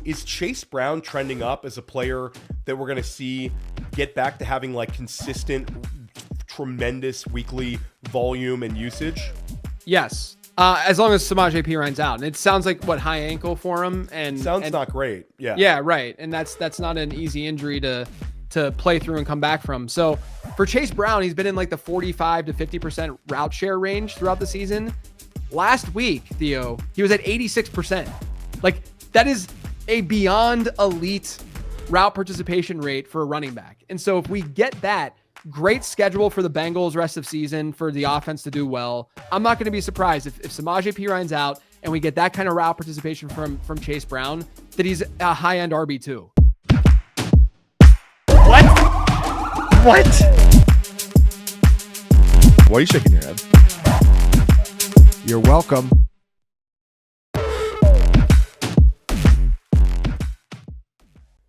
is Chase Brown trending up as a player that we're going to see get back to having like consistent, tremendous weekly volume and usage? Yes. As long as Samaje Perine's out. And it sounds like high ankle for him. And sounds not great. Yeah. Yeah, right. And that's not an easy injury to play through and come back from. So for Chase Brown, he's been in like the 45 to 50% route share range throughout the season. Last week, Theo, he was at 86%. Like, that is a beyond elite route participation rate for a running back. And so if we get that, great schedule for the Bengals rest of season for the offense to do well. I'm not going to be surprised if Samaje Perine's out and we get that kind of route participation from Chase Brown, that he's a high-end RB2. What? Why are you shaking your head? You're welcome.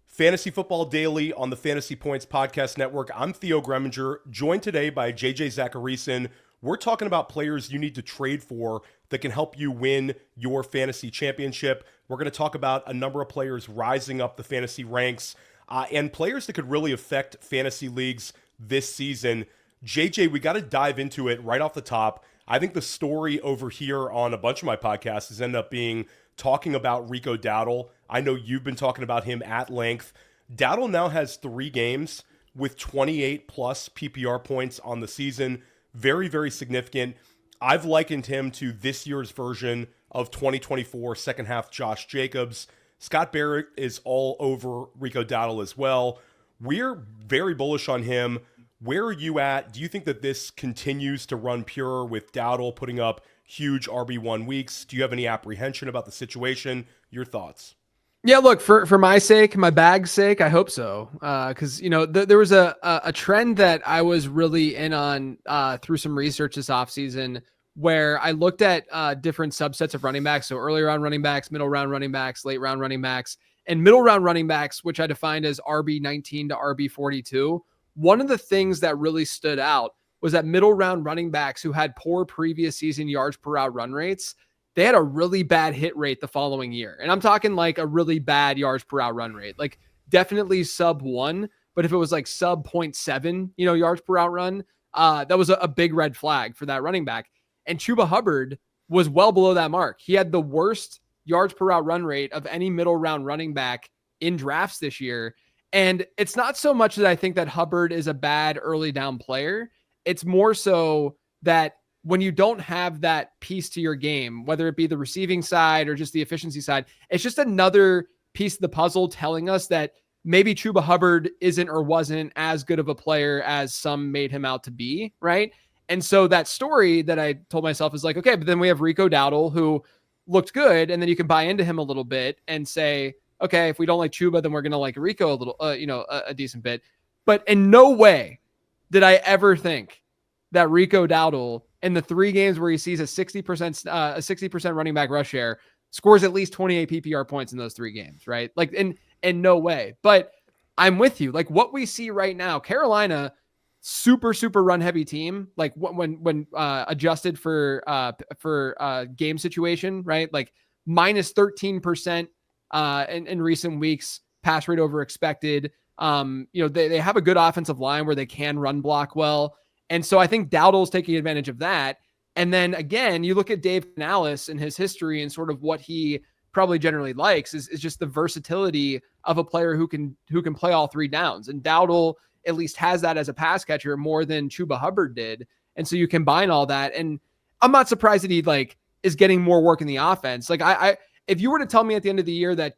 Fantasy Football Daily on the Fantasy Points Podcast Network. I'm Theo Gremminger, joined today by JJ Zachariason. We're talking about players you need to trade for that can help you win your fantasy championship. We're going to talk about a number of players rising up the fantasy ranks and players that could really affect fantasy leagues this season. JJ, we got to dive into it right off the top. I think the story over here on a bunch of my podcasts has ended up being talking about Rico Dowdle. I know you've been talking about him at length. Dowdle now has 3 games with 28 plus PPR points on the season. Very, very significant. I've likened him to this year's version of 2024 second half Josh Jacobs. Scott Barrett is all over Rico Dowdle as well. We're very bullish on him. Where are you at? Do you think that this continues to run pure with Dowdle putting up huge RB1 weeks? Do you have any apprehension about the situation? Your thoughts? Yeah, look, for my sake, my bag's sake, I hope so. Because, there was a trend that I was really in on through some research this offseason where I looked at different subsets of running backs. So early round running backs, middle round running backs, late round running backs, and middle round running backs, which I defined as RB19 to RB42. One of the things that really stood out was that middle round running backs who had poor previous season yards per route run rates, they had a really bad hit rate the following year. And I'm talking like a really bad yards per route run rate, like definitely sub 1. But if it was like sub 0.7, yards per route run, that was a big red flag for that running back. And Chuba Hubbard was well below that mark. He had the worst yards per route run rate of any middle round running back in drafts this year. And it's not so much that I think that Hubbard is a bad early down player. It's more so that when you don't have that piece to your game, whether it be the receiving side or just the efficiency side, it's just another piece of the puzzle telling us that maybe Chuba Hubbard isn't or wasn't as good of a player as some made him out to be, right? And so that story that I told myself is like, okay, but then we have Rico Dowdle who looked good, and then you can buy into him a little bit and say, okay, if we don't like Chuba, then we're going to like Rico a little, a decent bit. But in no way did I ever think that Rico Dowdle in the 3 games where he sees a 60% running back rush share scores at least 28 PPR points in those 3 games, right? Like in no way. But I'm with you. Like what we see right now, Carolina, super run heavy team. Like when adjusted for game situation, right? Like minus 13% in recent weeks, pass rate over expected. They have a good offensive line where they can run block well. And so I think Dowdle's taking advantage of that. And then again, you look at Dave Canales and his history and sort of what he probably generally likes is just the versatility of a player who can play all 3 downs. And Dowdle at least has that as a pass catcher more than Chuba Hubbard did. And so you combine all that. And I'm not surprised that he is getting more work in the offense. Like if you were to tell me at the end of the year that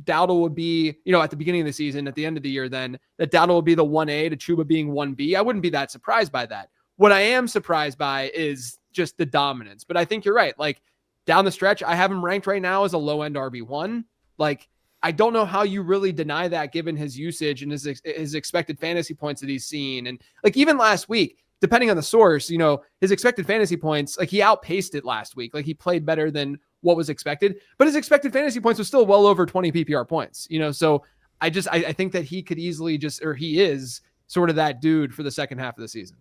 Dowdle would be, at the beginning of the season, at the end of the year, then that Dowdle would be the 1A to Chuba being 1B, I wouldn't be that surprised by that. What I am surprised by is just the dominance. But I think you're right. Like down the stretch, I have him ranked right now as a low end RB1. Like I don't know how you really deny that given his usage and his expected fantasy points that he's seen. And like even last week, depending on the source, his expected fantasy points, like he outpaced it last week. Like he played better than what was expected, but his expected fantasy points was still well over 20 PPR points, so I think that he could easily he is sort of that dude for the second half of the season.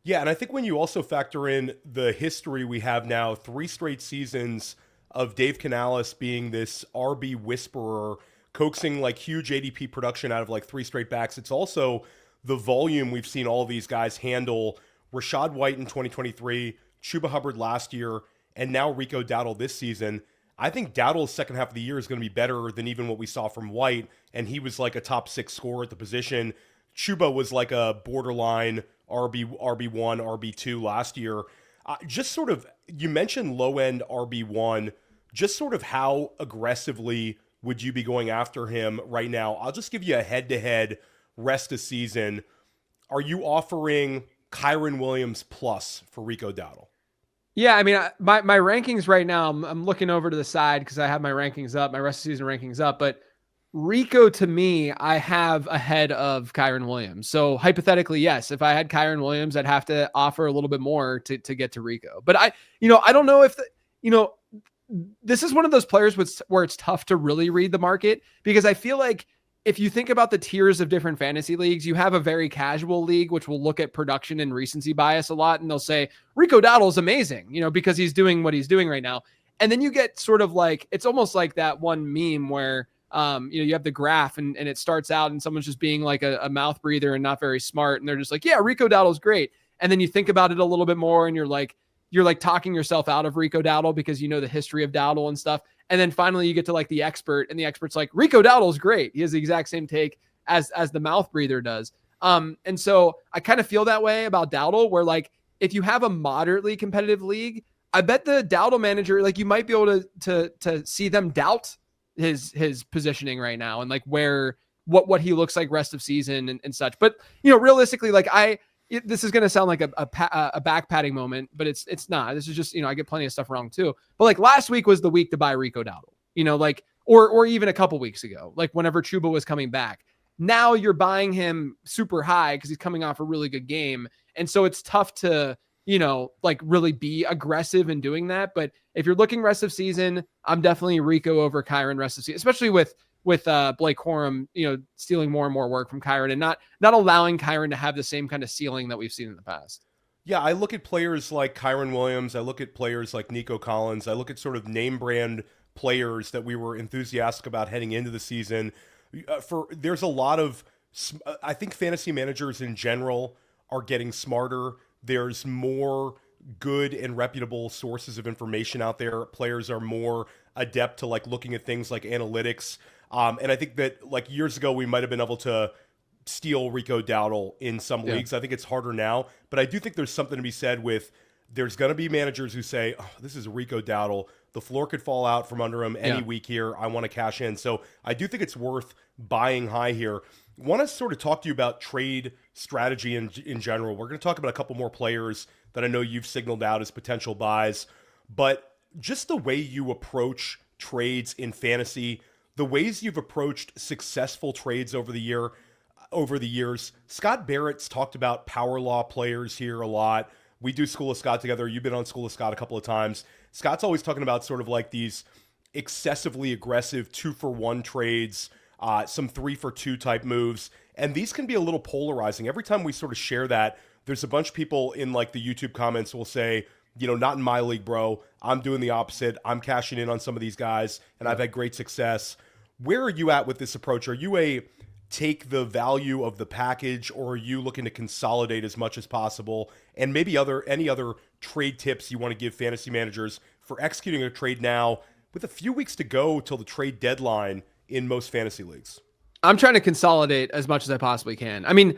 Yeah. And I think when you also factor in the history we have now, 3 straight seasons of Dave Canales being this RB whisperer, coaxing like huge ADP production out of like 3 straight backs. It's also the volume we've seen all of these guys handle. Rachaad White in 2023, Chuba Hubbard last year, and now Rico Dowdle this season. I think Dowdle's second half of the year is going to be better than even what we saw from White, and he was like a top 6 scorer at the position. Chuba was like a borderline RB1, RB2 last year. Just sort of, you mentioned low-end RB1, just sort of how aggressively would you be going after him right now? I'll just give you a head-to-head rest of season. Are you offering Kyren Williams plus for Rico Dowdle? Yeah, I mean, my rankings right now, I'm looking over to the side because I have my rankings up, my rest of season rankings up, but Rico, to me, I have ahead of Kyren Williams. So hypothetically, yes, if I had Kyren Williams, I'd have to offer a little bit more to get to Rico. But I don't know if, this is one of those players where it's tough to really read the market, because I feel like if you think about the tiers of different fantasy leagues, you have a very casual league, which will look at production and recency bias a lot. And they'll say, Rico Dowdle is amazing, because he's doing what he's doing right now. And then you get sort of like, it's almost like that one meme where, you have the graph and it starts out and someone's just being like a mouth breather and not very smart. And they're just like, yeah, Rico Dowdle's great. And then you think about it a little bit more and you're like talking yourself out of Rico Dowdle because you know the history of Dowdle and stuff. And then finally you get to like the expert, and the expert's like, Rico Dowdle's great. He has the exact same take as the mouth breather does. And so I kind of feel that way about Dowdle, where like, if you have a moderately competitive league, I bet the Dowdle manager, like you might be able to see them doubt his positioning right now and like what he looks like rest of season and such. But, realistically, like this is going to sound like a back padding moment, but it's not. This is just, I get plenty of stuff wrong too. But like last week was the week to buy Rico Dowdle, or even a couple weeks ago, like whenever Chuba was coming back. Now you're buying him super high because he's coming off a really good game. And so it's tough to, like really be aggressive in doing that. But if you're looking rest of season, I'm definitely Rico over Kyren rest of season, especially with Blake Corum, stealing more and more work from Kyren and not allowing Kyren to have the same kind of ceiling that we've seen in the past. Yeah, I look at players like Kyren Williams. I look at players like Nico Collins. I look at sort of name brand players that we were enthusiastic about heading into the season. There's a lot of, I think fantasy managers in general are getting smarter. There's more good and reputable sources of information out there. Players are more adept to like looking at things like analytics. And I think that like years ago, we might have been able to steal Rico Dowdle in some leagues. I think it's harder now, but I do think there's something to be said with, there's going to be managers who say, oh, this is Rico Dowdle. The floor could fall out from under him any week here. I want to cash in. So I do think it's worth buying high here. Want to sort of talk to you about trade strategy in general. We're going to talk about a couple more players that I know you've signaled out as potential buys, but just the way you approach trades in fantasy, the ways you've approached successful trades over the years. Scott Barrett's talked about power law players here a lot. We do School of Scott together. You've been on School of Scott a couple of times. Scott's always talking about sort of like these excessively aggressive 2-for-1 trades, some 3-for-2 type moves. And these can be a little polarizing. Every time we sort of share that, there's a bunch of people in like the YouTube comments will say, not in my league, bro. I'm doing the opposite. I'm cashing in on some of these guys, and I've had great success. Where are you at with this approach? Are you a take the value of the package, or are you looking to consolidate as much as possible? And maybe any other trade tips you want to give fantasy managers for executing a trade now with a few weeks to go till the trade deadline in most fantasy leagues? I'm trying to consolidate as much as I possibly can. I mean,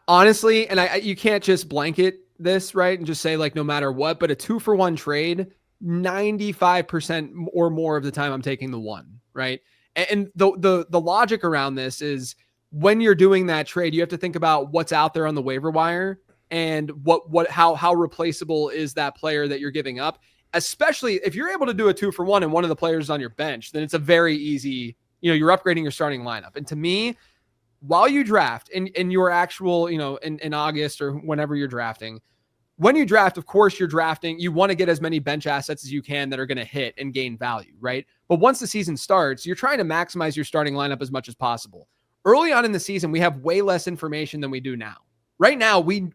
honestly, and you can't just blanket this, right, and just say like no matter what, but a 2-for-1 trade, 95% or more of the time I'm taking the one, right? And the logic around this is, when you're doing that trade, you have to think about what's out there on the waiver wire and how replaceable is that player that you're giving up. Especially if you're able to do a 2-for-1 and one of the players is on your bench, then it's a very easy, you're upgrading your starting lineup. And to me, while you draft in your actual, in August or whenever you're drafting, when you draft, of course, you want to get as many bench assets as you can that are going to hit and gain value, right? But once the season starts, you're trying to maximize your starting lineup as much as possible. Early on in the season, we have way less information than we do now. Right now, we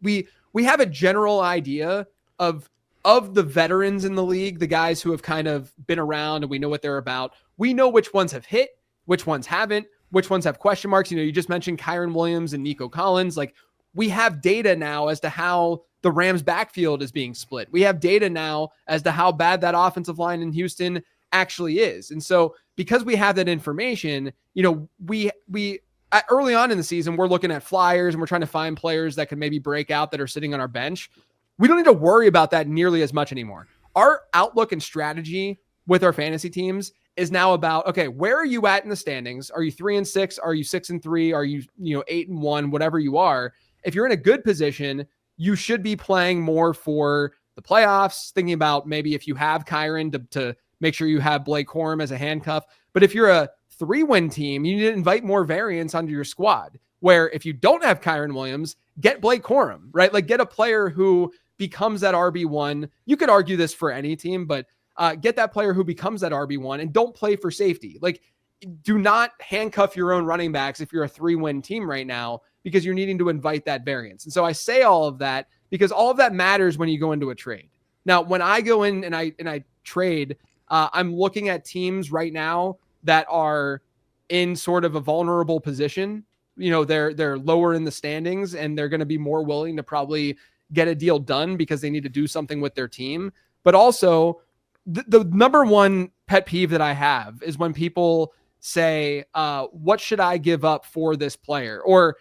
have a general idea of of the veterans in the league, the guys who have kind of been around and we know what they're about, we know which ones have hit, which ones haven't, which ones have question marks. You just mentioned Kyren Williams and Nico Collins. Like, we have data now as to how the Rams backfield is being split. We have data now as to how bad that offensive line in Houston actually is. And so because we have that information, we early on in the season, we're looking at flyers and we're trying to find players that can maybe break out that are sitting on our bench. We don't need to worry about that nearly as much anymore. Our outlook and strategy with our fantasy teams is now about, okay, where are you at in the standings? Are you 3-6? Are you 6-3? Are you, 8-1, whatever you are? If you're in a good position, you should be playing more for the playoffs, thinking about maybe if you have Kyren to make sure you have Blake Corum as a handcuff. But if you're a 3-win team, you need to invite more variance onto your squad, where if you don't have Kyren Williams, get Blake Corum, right? Like, get a player who becomes that RB1. You could argue this for any team, but get that player who becomes that RB1 and don't play for safety. Like, do not handcuff your own running backs if you're a 3-win team right now, because you're needing to invite that variance. And so I say all of that because all of that matters when you go into a trade. Now, when I go in and I trade, I'm looking at teams right now that are in sort of a vulnerable position. They're lower in the standings and they're going to be more willing to probably get a deal done because they need to do something with their team. But also, the number one pet peeve that I have is when people say, what should I give up for this player? Or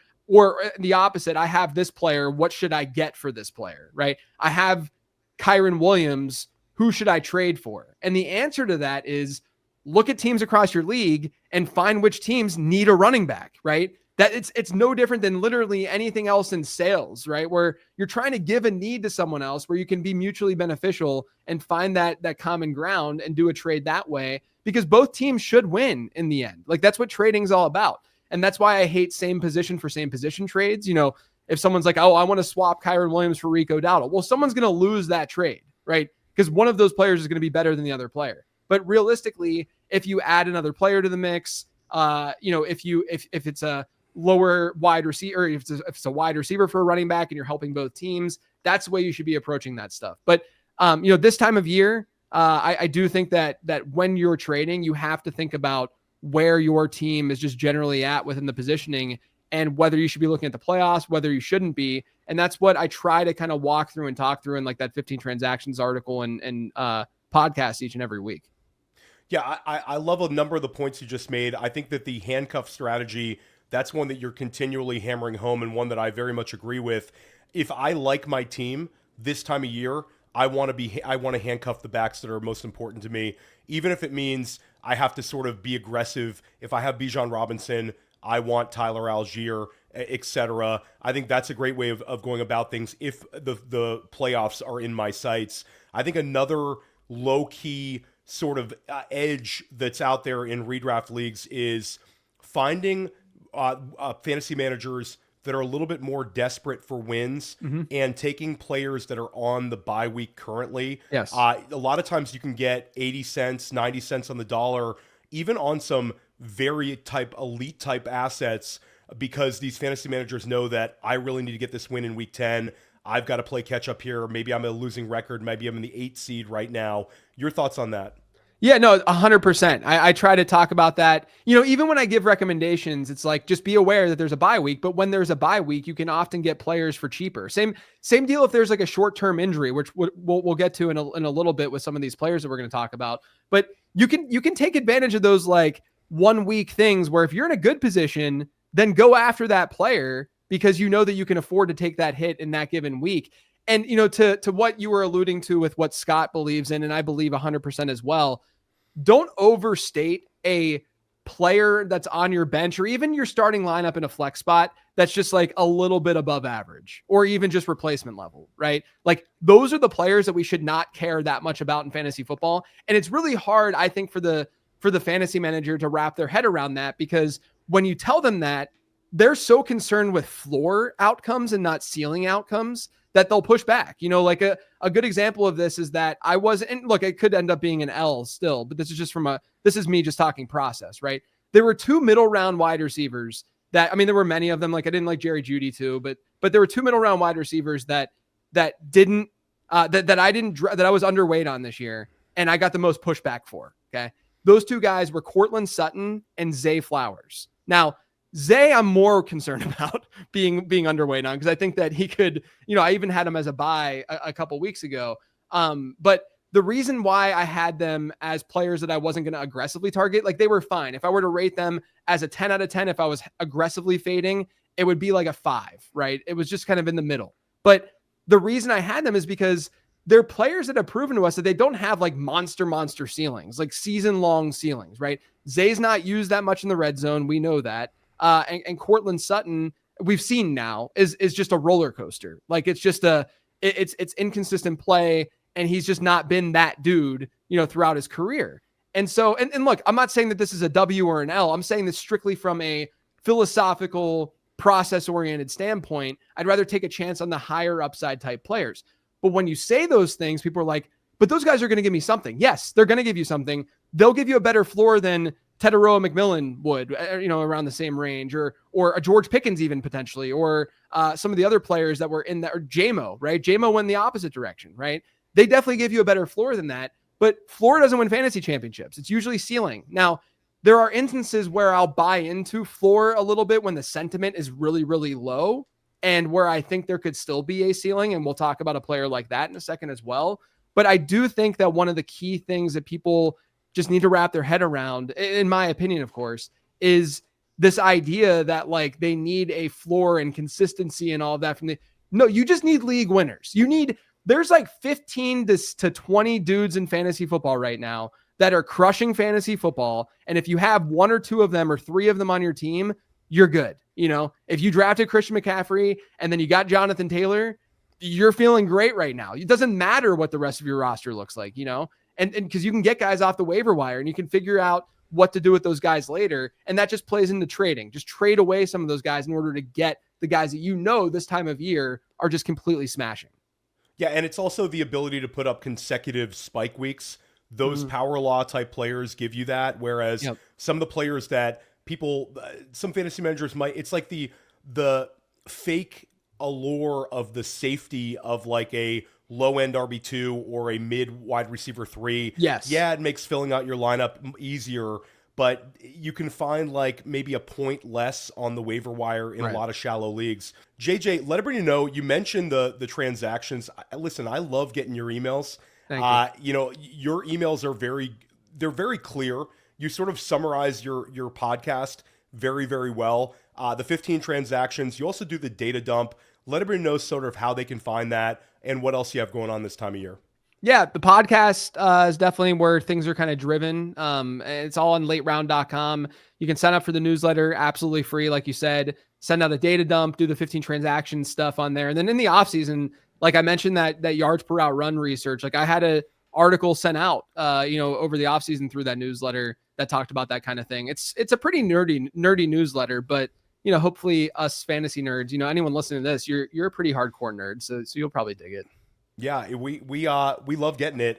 the opposite, I have this player, what should I get for this player, right? I have Kyren Williams, who should I trade for? And the answer to that is look at teams across your league and find which teams need a running back, right? That it's no different than literally anything else in sales, right? Where you're trying to give a need to someone else where you can be mutually beneficial and find that common ground and do a trade that way, because both teams should win in the end. Like, that's what trading is all about. And that's why I hate same position for same position trades. If someone's like, oh, I want to swap Kyren Williams for Rico Dowdle. Well, someone's going to lose that trade, right? Because one of those players is going to be better than the other player. But realistically, if you add another player to the mix, if it's a lower wide receiver, or if it's a wide receiver for a running back and you're helping both teams, that's the way you should be approaching that stuff. But, this time of year, I do think that when you're trading, you have to think about where your team is just generally at within the positioning and whether you should be looking at the playoffs, whether you shouldn't be. And that's what I try to kind of walk through and talk through in like that 15 transactions article and podcast each and every week. Yeah, I love a number of the points you just made. I think that the handcuff strategy, that's one that you're continually hammering home and one that I very much agree with. If I like my team this time of year, I want to handcuff the backs that are most important to me, even if it means I have to sort of be aggressive. If I have Bijan Robinson, I want Tyler Algier, etc. I think that's a great way of going about things if the playoffs are in my sights. I think another low-key sort of edge that's out there in redraft leagues is finding fantasy managers that are a little bit more desperate for wins and taking players that are on the bye week currently. Yes. A lot of times you can get 80 cents, 90 cents on the dollar, even on some very elite type assets, because these fantasy managers know that I really need to get this win in week 10. I've got to play catch up here. Maybe I'm a losing record. Maybe I'm in the 8 seed right now. Your thoughts on that? Yeah, no, 100%. I try to talk about that. Even when I give recommendations, it's like, just be aware that there's a bye week. But when there's a bye week, you can often get players for cheaper. Same deal if there's like a short-term injury, which we'll get to in a little bit with some of these players that we're going to talk about. But you can take advantage of those like 1 week things where if you're in a good position, then go after that player because you know that you can afford to take that hit in that given week. And, to what you were alluding to with what Scott believes in, and I believe 100% as well, don't overstate a player that's on your bench or even your starting lineup in a flex spot that's just like a little bit above average or even just replacement level, right? Like, those are the players that we should not care that much about in fantasy football. And it's really hard, I think, for the fantasy manager to wrap their head around that, because when you tell them that, they're so concerned with floor outcomes and not ceiling outcomes that they'll push back. Like a good example of this is that it could end up being an L still, but this is me just talking process, right? There were 2 middle round wide receivers that, there were many of them. Like, I didn't like Jerry Jeudy too, but there were 2 middle round wide receivers that didn't that I was underweight on this year, and I got the most pushback for. Okay, those two guys were Courtland Sutton and Zay Flowers. Now, Zay, I'm more concerned about being underweight on because I think that he could. I even had him as a buy a couple weeks ago. But the reason why I had them as players that I wasn't going to aggressively target, like they were fine. If I were to rate them as a 10 out of 10, if I was aggressively fading, it would be like a 5, right? It was just kind of in the middle. But the reason I had them is because they're players that have proven to us that they don't have like monster ceilings, like season long ceilings, right? Zay's not used that much in the red zone. We know that. And Courtland Sutton, we've seen now is just a roller coaster. Like it's just it's inconsistent play. And he's just not been that dude, throughout his career. And so, and look, I'm not saying that this is a W or an L. I'm saying this strictly from a philosophical, process-oriented standpoint. I'd rather take a chance on the higher upside type players. But when you say those things, people are like, but those guys are going to give me something. Yes, they're going to give you something. They'll give you a better floor than Teteroa McMillan would, around the same range, or a George Pickens even potentially, or some of the other players that were in that, or JMO, right? JMO went the opposite direction, right? They definitely give you a better floor than that, but floor doesn't win fantasy championships. It's usually ceiling. Now, there are instances where I'll buy into floor a little bit when the sentiment is really, really low and where I think there could still be a ceiling. And we'll talk about a player like that in a second as well. But I do think that one of the key things that people just need to wrap their head around, in my opinion, of course, is this idea that like they need a floor and consistency and all of that no, you just need league winners. There's like 15 to 20 dudes in fantasy football right now that are crushing fantasy football. And if you have one or two of them or three of them on your team, you're good. If you drafted Christian McCaffrey and then you got Jonathan Taylor, you're feeling great right now. It doesn't matter what the rest of your roster looks like, and because you can get guys off the waiver wire and you can figure out what to do with those guys later. And that just plays into trading. Just trade away some of those guys in order to get the guys that this time of year are just completely smashing. Yeah, and it's also the ability to put up consecutive spike weeks. Those power law type players give you that, whereas some of the players that some fantasy managers it's like the fake allure of the safety of like a low-end RB2 or a mid wide receiver 3. Yes. Yeah, it makes filling out your lineup easier, but you can find like maybe a point less on the waiver wire in a lot of shallow leagues. JJ, let everybody know, you mentioned the transactions. Listen, I love getting your emails. Thank you. Your emails are they're very clear. You sort of summarize your podcast very, very well. The 15 transactions, you also do the data dump. Let everybody know sort of how they can find that and what else you have going on this time of year. Yeah, the podcast is definitely where things are kind of driven. It's all on lateround.com. You can sign up for the newsletter absolutely free. Like you said, send out a data dump, do the 15 transaction stuff on there. And then in the off season, like I mentioned, that yards per out run research, like I had an article sent out, over the off season through that newsletter that talked about that kind of thing. It's a pretty nerdy newsletter, but hopefully us fantasy nerds, anyone listening to this, you're a pretty hardcore nerd. So you'll probably dig it. Yeah, we love getting it.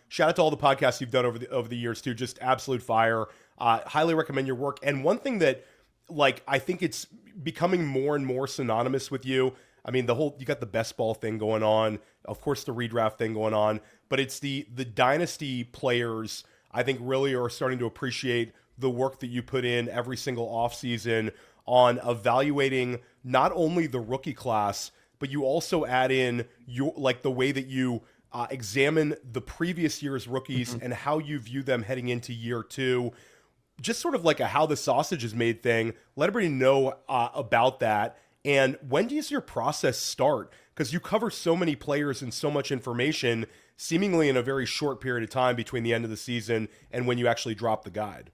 Shout out to all the podcasts you've done over the years too. Just absolute fire. Highly recommend your work. And one thing that I think it's becoming more and more synonymous with you. I mean, you got the best ball thing going on, of course the redraft thing going on, but it's the dynasty players I think really are starting to appreciate the work that you put in every single offseason on evaluating not only the rookie class, but you also add in the way that you examine the previous year's rookies and how you view them heading into year 2. Just sort of like a how the sausage is made thing. Let everybody know about that. And when does your process start? Because you cover so many players and so much information seemingly in a very short period of time between the end of the season and when you actually drop the guide.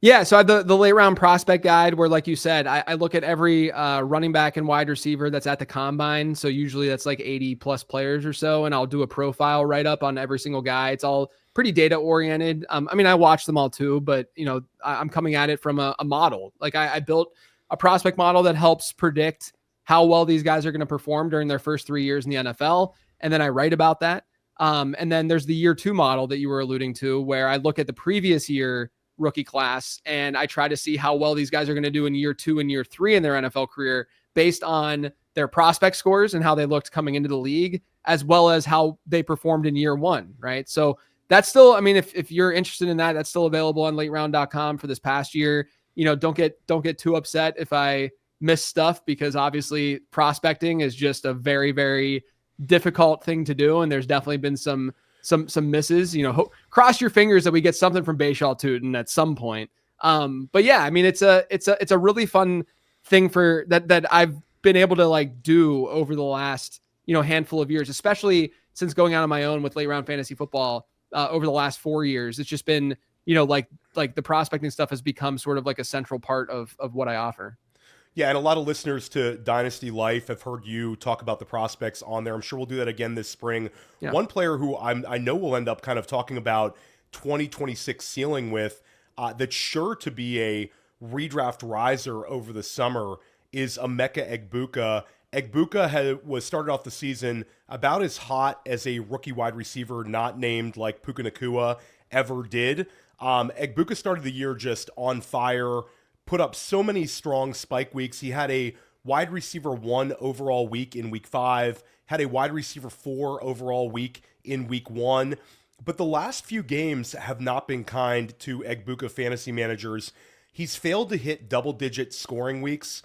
Yeah, so I have the late round prospect guide where, like you said, I look at every running back and wide receiver that's at the combine. So usually that's like 80 plus players or so. And I'll do a profile write up on every single guy. It's all pretty data oriented. I watch them all too, but I'm coming at it from a model. Like I built a prospect model that helps predict how well these guys are going to perform during their first 3 years in the NFL. And then I write about that. And then there's the year 2 model that you were alluding to, where I look at the previous year rookie class and I try to see how well these guys are going to do in year 2 and year 3 in their NFL career based on their prospect scores and how they looked coming into the league, as well as how they performed in year one, right? So that's still, I mean, if you're interested in that, that's still available on lateround.com for this past year. Don't get too upset if I miss stuff, because obviously prospecting is just a very, very difficult thing to do. And there's definitely been some misses, cross your fingers that we get something from Bashal Tootin at some point. But yeah, I mean, it's a really fun thing for that I've been able to like do over the last, handful of years, especially since going out on my own with late round fantasy football over the last 4 years. It's just been, like the prospecting stuff has become sort of like a central part of what I offer. Yeah, and a lot of listeners to Dynasty Life have heard you talk about the prospects on there. I'm sure we'll do that again this spring. Yeah. One player who I know we'll end up kind of talking about 2026 ceiling with, that's sure to be a redraft riser over the summer, is Emeka Egbuka. Egbuka was started off the season about as hot as a rookie wide receiver not named like Puka Nacua ever did. Egbuka started the year just on fire, put up so many strong spike weeks. He had a wide receiver 1 overall week in week 5, had a wide receiver 4 overall week in week 1. But the last few games have not been kind to Egbuka fantasy managers. He's failed to hit double-digit scoring weeks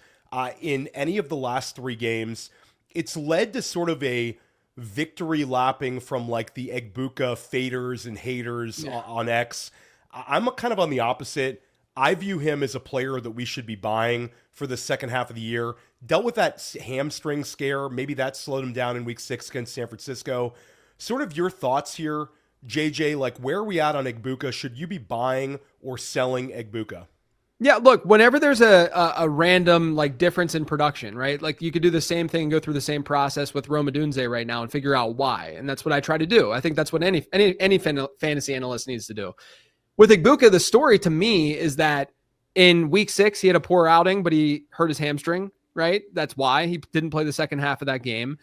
in any of the last 3 games. It's led to sort of a victory lapping from like the Egbuka faders and haters on X. I'm kind of on the opposite. I view him as a player that we should be buying for the second half of the year. Dealt with that hamstring scare. Maybe that slowed him down in week 6 against San Francisco. Sort of your thoughts here, JJ, like where are we at on Egbuka? Should you be buying or selling Egbuka? Yeah, look, whenever there's a random like difference in production, right? Like you could do the same thing and go through the same process with Rome Odunze right now and figure out why. And that's what I try to do. I think that's what any fantasy analyst needs to do. With Egbuka, the story to me is that in week 6, he had a poor outing, but he hurt his hamstring, right? That's why he didn't play the second half of that game.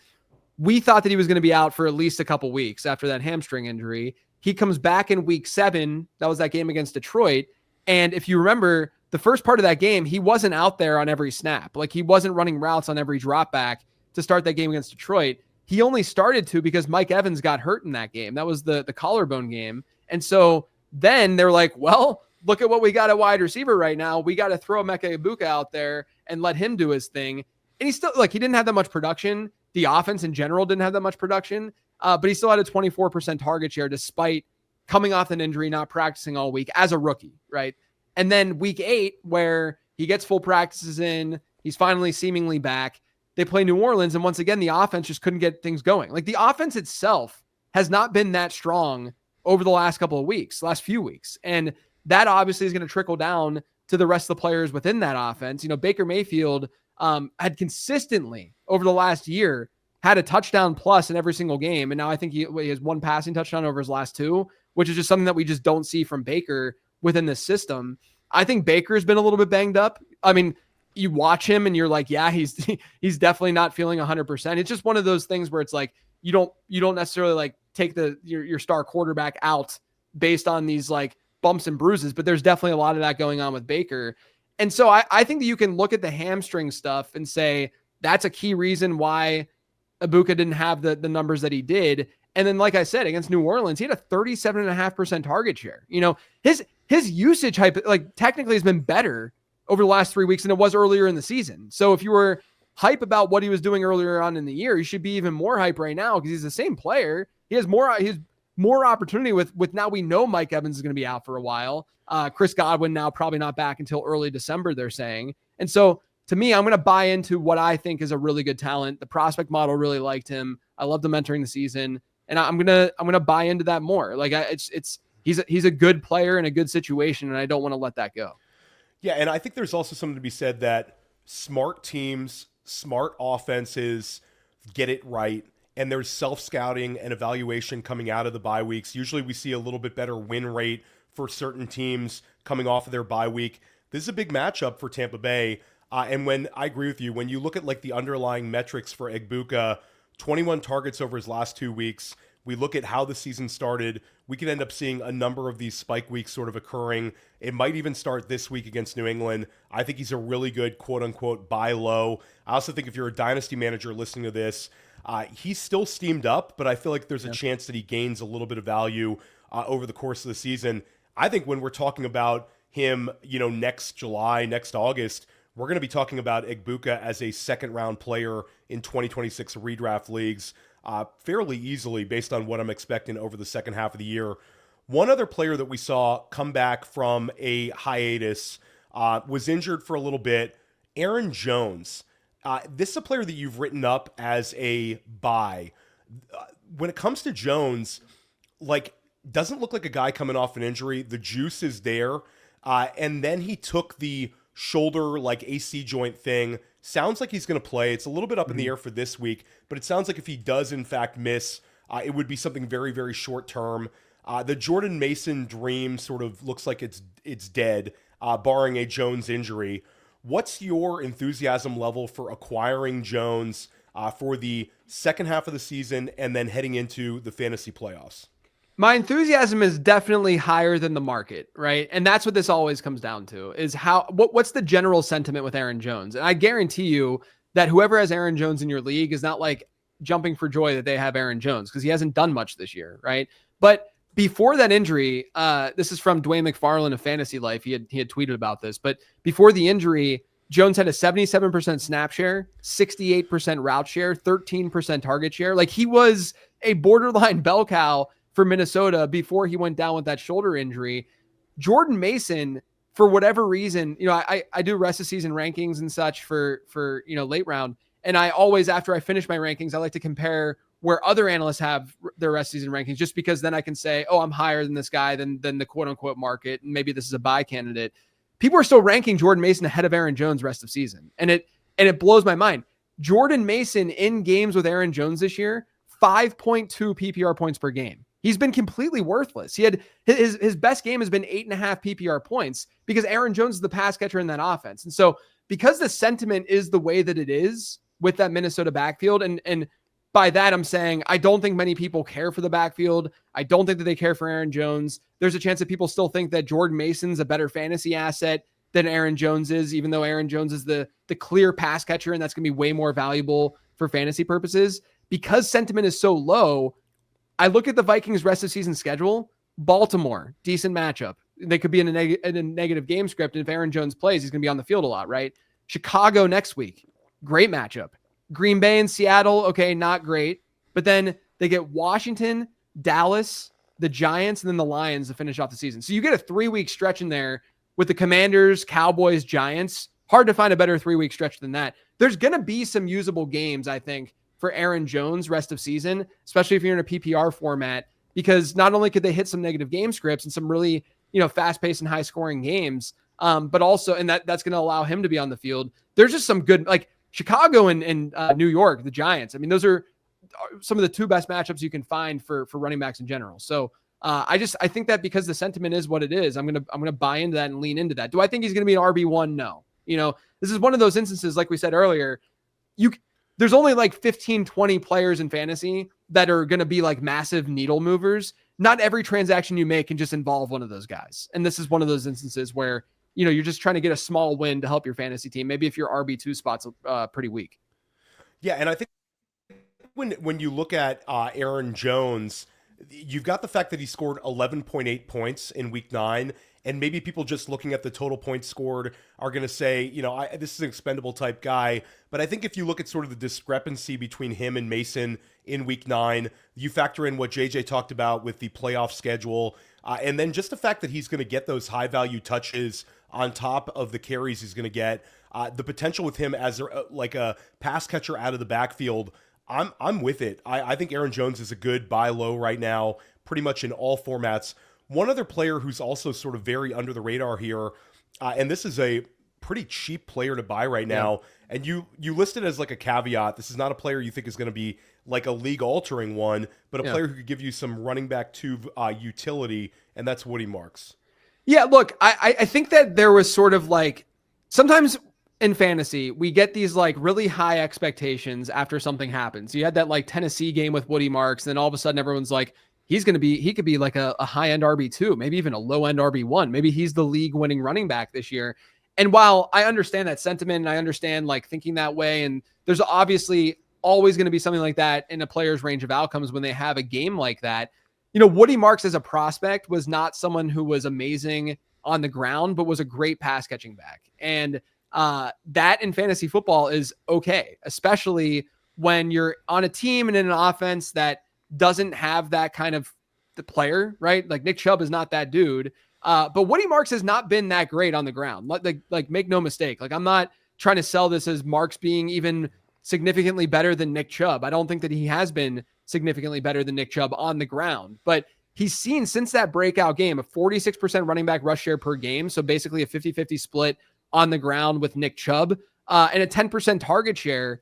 We thought that he was going to be out for at least a couple weeks after that hamstring injury. He comes back in week 7. That was that game against Detroit. And if you remember, the first part of that game, he wasn't out there on every snap. Like he wasn't running routes on every drop back to start that game against Detroit. He only started to because Mike Evans got hurt in that game. That was the collarbone game. And so then they're like, well, look at what we got at wide receiver right now. We got to throw Emeka Egbuka out there and let him do his thing. And he still, like, he didn't have that much production. The offense in general didn't have that much production, but he still had a 24% target share despite coming off an injury, not practicing all week as a rookie, right? And then week 8, where he gets full practices in, he's finally seemingly back. They play New Orleans, and once again, the offense just couldn't get things going. Like the offense itself has not been that strong over the last few weeks. And that obviously is going to trickle down to the rest of the players within that offense. Baker Mayfield had consistently over the last year had a touchdown plus in every single game. And now I think he has 1 passing touchdown over his last 2, which is just something that we just don't see from Baker within this system. I think Baker's been a little bit banged up. I mean, you watch him and you're like, yeah, he's definitely not feeling 100%. It's just one of those things where it's like, you don't necessarily like take your star quarterback out based on these like bumps and bruises, but there's definitely a lot of that going on with Baker. And so I think that you can look at the hamstring stuff and say that's a key reason why Egbuka didn't have the numbers that he did. And then, like I said, against New Orleans, he had a 37.5% target share. His usage hype, like technically has been better over the last 3 weeks than it was earlier in the season. So if you were hype about what he was doing earlier on in the year, you should be even more hype right now because he's the same player. He has more opportunity with now we know Mike Evans is going to be out for a while. Chris Godwin now probably not back until early December, they're saying. And so to me, I'm going to buy into what I think is a really good talent. The prospect model really liked him. I loved him entering the season, and I'm gonna buy into that more. Like he's a good player in a good situation, and I don't want to let that go. Yeah, and I think there's also something to be said that smart teams, smart offenses get it right. And there's self-scouting and evaluation coming out of the bye weeks. Usually we see a little bit better win rate for certain teams coming off of their bye week. This is a big matchup for Tampa Bay. And when I agree with you, when you look at like the underlying metrics for Egbuka, 21 targets over his last 2 weeks, we look at how the season started, we could end up seeing a number of these spike weeks sort of occurring. It might even start this week against New England. I think he's a really good quote-unquote buy low. I also think if you're a dynasty manager listening to this, He's still steamed up, but I feel like there's a chance that he gains a little bit of value over the course of the season. I think when we're talking about him, next July, next August, we're going to be talking about Egbuka as a second-round player in 2026 redraft leagues fairly easily based on what I'm expecting over the second half of the year. One other player that we saw come back from a hiatus was injured for a little bit, Aaron Jones. This is a player that you've written up as a buy. When it comes to Jones, doesn't look like a guy coming off an injury. The juice is there. And then he took the shoulder, AC joint thing. Sounds like he's going to play. It's a little bit up in the air for this week, but it sounds like if he does in fact miss, it would be something very, very short term. The Jordan Mason dream sort of looks like it's dead, barring a Jones injury. What's your enthusiasm level for acquiring Jones for the second half of the season and then heading into the fantasy playoffs? My enthusiasm is definitely higher than the market, right? And that's what this always comes down to, is what's the general sentiment with Aaron Jones? And I guarantee you that whoever has Aaron Jones in your league is not jumping for joy that they have Aaron Jones, because he hasn't done much this year, right? But before that injury, this is from Dwayne McFarland of Fantasy Life. He had tweeted about this, but before the injury, Jones had a 77% snap share, 68% route share, 13% target share. He was a borderline bell cow for Minnesota before he went down with that shoulder injury. Jordan Mason, for whatever reason, I do rest of season rankings and such for late round. And I always, after I finish my rankings, I like to compare where other analysts have their rest season rankings, just because then I can say, oh, I'm higher than this guy than the quote unquote market. And maybe this is a buy candidate. People are still ranking Jordan Mason ahead of Aaron Jones rest of season. And it blows my mind. Jordan Mason in games with Aaron Jones this year, 5.2 PPR points per game. He's been completely worthless. He had his best game has been 8.5 PPR points because Aaron Jones is the pass catcher in that offense. And so because the sentiment is the way that it is with that Minnesota backfield, and by that I'm saying I don't think many people care for the backfield. I don't think that they care for Aaron Jones. There's a chance that people still think that Jordan Mason's a better fantasy asset than Aaron Jones is, even though Aaron Jones is the clear pass catcher, and that's going to be way more valuable for fantasy purposes. Because sentiment is so low, I look at the Vikings rest of season schedule. Baltimore, decent matchup. They could be in a negative game script. And if Aaron Jones plays, he's going to be on the field a lot, right? Chicago next week, great matchup. Green Bay and Seattle, okay, not great. But then they get Washington, Dallas, the Giants, and then the Lions to finish off the season. So you get a 3-week stretch in there with the Commanders, Cowboys, Giants. Hard to find a better 3-week stretch than that. There's going to be some usable games, I think, for Aaron Jones rest of season, especially if you're in a PPR format, because not only could they hit some negative game scripts and some really, fast-paced and high-scoring games, but also, and that's going to allow him to be on the field. There's just some good, Chicago and New York, the Giants. I mean, those are some of the two best matchups you can find for running backs in general. So I think that because the sentiment is what it is, I'm gonna buy into that and lean into that. Do I think he's gonna be an RB1? No. This is one of those instances, like we said earlier, there's only 15, 20 players in fantasy that are going to be massive needle movers. Not every transaction you make can just involve one of those guys. And this is one of those instances where, you're just trying to get a small win to help your fantasy team. Maybe if your RB2 spot's pretty weak. Yeah. And I think when you look at Aaron Jones, you've got the fact that he scored 11.8 points in week 9. And maybe people just looking at the total points scored are going to say, this is an expendable type guy. But I think if you look at sort of the discrepancy between him and Mason in week 9, you factor in what JJ talked about with the playoff schedule. And then just the fact that he's going to get those high value touches on top of the carries he's going to get, the potential with him as a pass catcher out of the backfield, I'm with it. I think Aaron Jones is a good buy low right now, pretty much in all formats. One other player who's also sort of very under the radar here, and this is a pretty cheap player to buy right now, and you listed as a caveat, this is not a player you think is going to be a league-altering one, but a player who could give you some running back to utility, and that's Woody Marks. Yeah, look, I think that there was sort of sometimes in fantasy, we get these really high expectations after something happens. You had that Tennessee game with Woody Marks, and then all of a sudden everyone's he could be a high-end RB2, maybe even a low-end RB1. Maybe he's the league-winning running back this year. And while I understand that sentiment and I understand thinking that way, and there's obviously always going to be something like that in a player's range of outcomes when they have a game like that. Woody Marks as a prospect was not someone who was amazing on the ground, but was a great pass catching back. And that in fantasy football is okay, especially when you're on a team and in an offense that doesn't have that kind of the player, right? Like Nick Chubb is not that dude. But Woody Marks has not been that great on the ground. Like make no mistake. Like I'm not trying to sell this as Marks being even significantly better than Nick Chubb. I don't think that he has been significantly better than Nick Chubb on the ground, but he's seen since that breakout game a 46% running back rush share per game. So basically a 50-50 split on the ground with Nick Chubb, and a 10% target share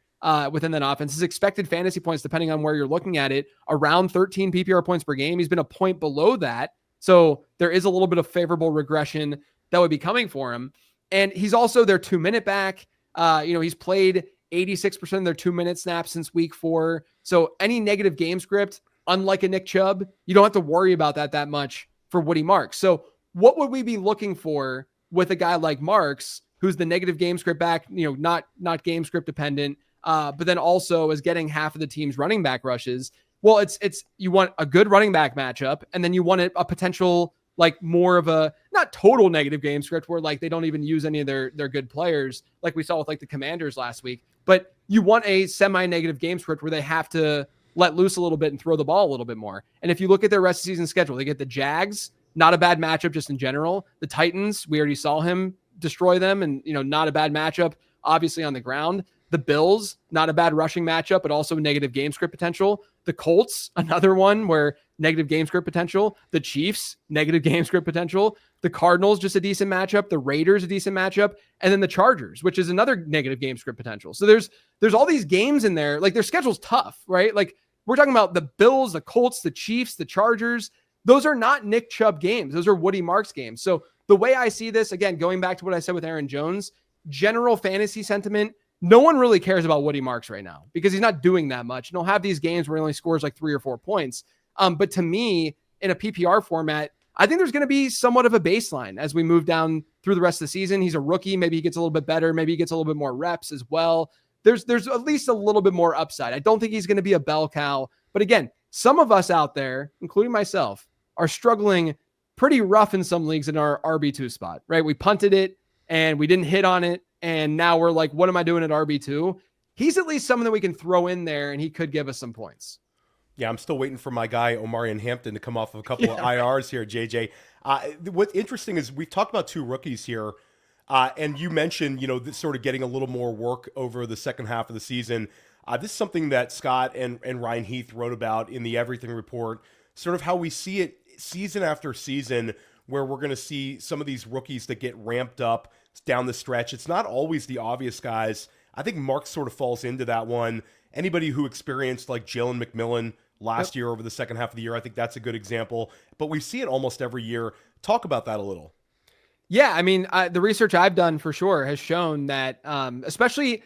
within that offense. His expected fantasy points, depending on where you're looking at it, around 13 PPR points per game. He's been a point below that. So there is a little bit of favorable regression that would be coming for him. And he's also their 2-minute back. He's played 86% of their 2-minute snaps since week 4. So any negative game script, unlike a Nick Chubb, you don't have to worry about that much for Woody Marks. So what would we be looking for with a guy like Marks, who's the negative game script back, not game script dependent, but then also is getting half of the team's running back rushes? Well, it's you want a good running back matchup, and then you want a potential like more of a not total negative game script where like they don't even use any of their good players, like we saw with like the Commanders last week. But you want a semi-negative game script where they have to let loose a little bit and throw the ball a little bit more. And if you look at their rest of season schedule, they get the Jags, not a bad matchup just in general. The Titans, we already saw him destroy them, and not a bad matchup, obviously on the ground. The Bills, not a bad rushing matchup, but also negative game script potential. The Colts, another one where negative game script potential. The Chiefs, negative game script potential. The Cardinals, just a decent matchup. The Raiders, a decent matchup. And then the Chargers, which is another negative game script potential. So there's all these games in there. Like their schedule's tough, right? Like we're talking about the Bills, the Colts, the Chiefs, the Chargers. Those are not Nick Chubb games. Those are Woody Marks games. So the way I see this, again, going back to what I said with Aaron Jones, general fantasy sentiment, no one really cares about Woody Marks right now because he's not doing that much. And he'll have these games where he only scores like 3 or 4 points. But to me, in a PPR format, I think there's going to be somewhat of a baseline as we move down through the rest of the season. He's a rookie. Maybe he gets a little bit better. Maybe he gets a little bit more reps as well. There's at least a little bit more upside. I don't think he's going to be a bell cow. But again, some of us out there, including myself, are struggling pretty rough in some leagues in our RB2 spot, right? We punted it and we didn't hit on it. And now we're like, what am I doing at RB2? He's at least someone that we can throw in there and he could give us some points. Yeah, I'm still waiting for my guy, Omarion Hampton, to come off of a couple of IRs here, JJ. What's interesting is we've talked about 2 rookies here, and you mentioned, this sort of getting a little more work over the second half of the season. This is something that Scott and Ryan Heath wrote about in the Everything Report, sort of how we see it season after season, where we're going to see some of these rookies that get ramped up down the stretch. It's not always the obvious guys. I think Mark sort of falls into that one. Anybody who experienced like Jalen McMillan last year over the second half of the year, I think that's a good example. But we see it almost every year. Talk about that a little. Yeah, I mean, the research I've done for sure has shown that, especially,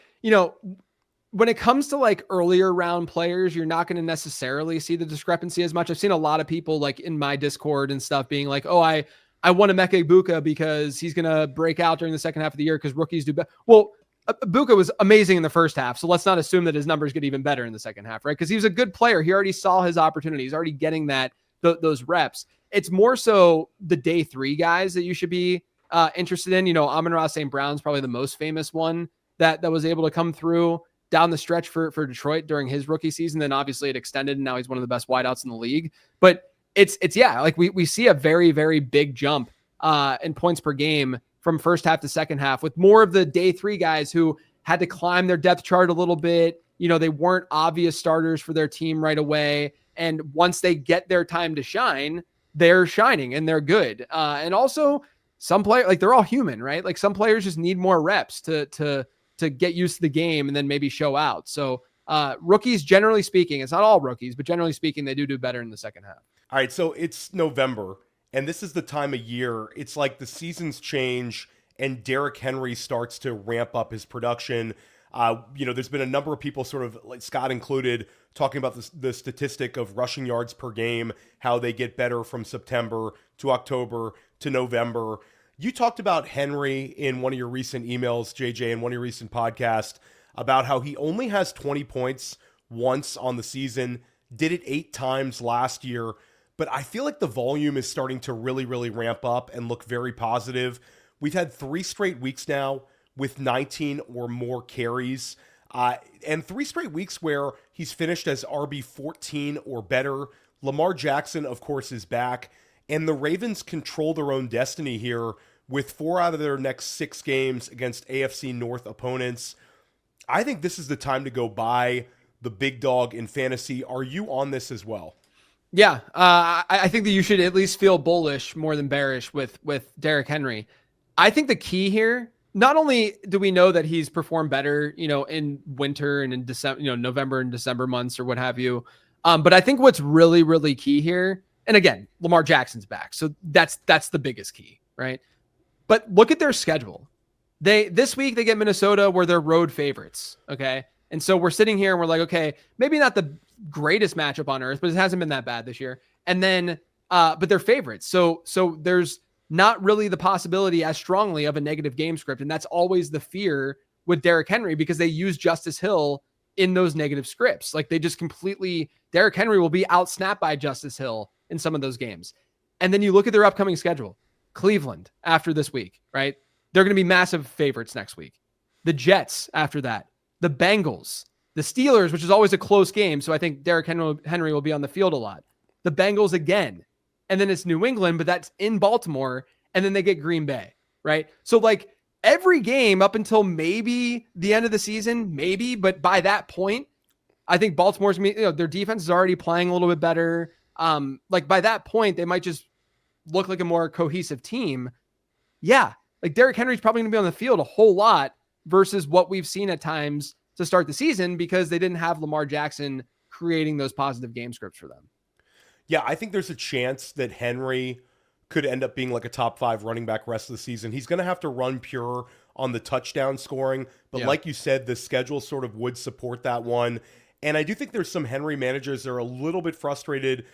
when it comes to like earlier round players, you're not going to necessarily see the discrepancy as much. I've seen a lot of people like in my Discord and stuff being like, oh, I want Emeka Egbuka because he's going to break out during the second half of the year because rookies do better. Well, Egbuka was amazing in the first half, so let's not assume that his numbers get even better in the second half, right? Because he was a good player. He already saw his opportunity. He's already getting those reps. It's more so the day 3 guys that you should be interested in. Amon-Ra St. Brown's probably the most famous one that was able to come through down the stretch for Detroit during his rookie season. Then obviously it extended, and now he's one of the best wideouts in the league. But it's like we see a very, very big jump in points per game from first half to second half, with more of the day 3 guys who had to climb their depth chart a little bit. They weren't obvious starters for their team right away. And once they get their time to shine, they're shining and they're good. And also some players, like they're all human, right? Like some players just need more reps to get used to the game and then maybe show out. So rookies, generally speaking, it's not all rookies, but generally speaking, they do better in the second half. All right, so it's November, and this is the time of year. It's like the seasons change, and Derrick Henry starts to ramp up his production. There's been a number of people, sort of like Scott included, talking about the statistic of rushing yards per game, how they get better from September to October to November. You talked about Henry in one of your recent emails, JJ, in one of your recent podcasts, about how he only has 20 points once on the season, did it 8 times last year. But I feel like the volume is starting to really, really ramp up and look very positive. We've had 3 straight weeks now with 19 or more carries, and 3 straight weeks where he's finished as RB 14 or better. Lamar Jackson, of course, is back, and the Ravens control their own destiny here with 4 out of their next 6 games against AFC North opponents. I think this is the time to go buy the big dog in fantasy. Are you on this as well? Yeah, I think that you should at least feel bullish more than bearish with Derrick Henry. I think the key here, not only do we know that he's performed better, in winter and in December, November and December months or what have you, but I think what's really, really key here, and again, Lamar Jackson's back, so that's the biggest key, right? But look at their schedule. This week they get Minnesota, where they're road favorites, okay? And so we're sitting here and we're like, okay, maybe not the greatest matchup on earth, but it hasn't been that bad this year. And then, but they're favorites. So there's not really the possibility as strongly of a negative game script. And that's always the fear with Derrick Henry, because they use Justice Hill in those negative scripts. Like they just completely, Derrick Henry will be outsnapped by Justice Hill in some of those games. And then you look at their upcoming schedule, Cleveland after this week, right? They're going to be massive favorites next week. The Jets after that, the Bengals, the Steelers, which is always a close game. So I think Derrick Henry will be on the field a lot. The Bengals again. And then it's New England, but that's in Baltimore. And then they get Green Bay, right? So like every game up until maybe the end of the season, maybe, but by that point, I think Baltimore's, their defense is already playing a little bit better. Like by that point, they might just look like a more cohesive team. Yeah. Like Derrick Henry's probably going to be on the field a whole lot versus what we've seen at times to start the season, because they didn't have Lamar Jackson creating those positive game scripts for them. Yeah, I think there's a chance that Henry could end up being like a top 5 running back rest of the season. He's going to have to run pure on the touchdown scoring, but like you said, the schedule sort of would support that one. And I do think there's some Henry managers that are a little bit frustrated.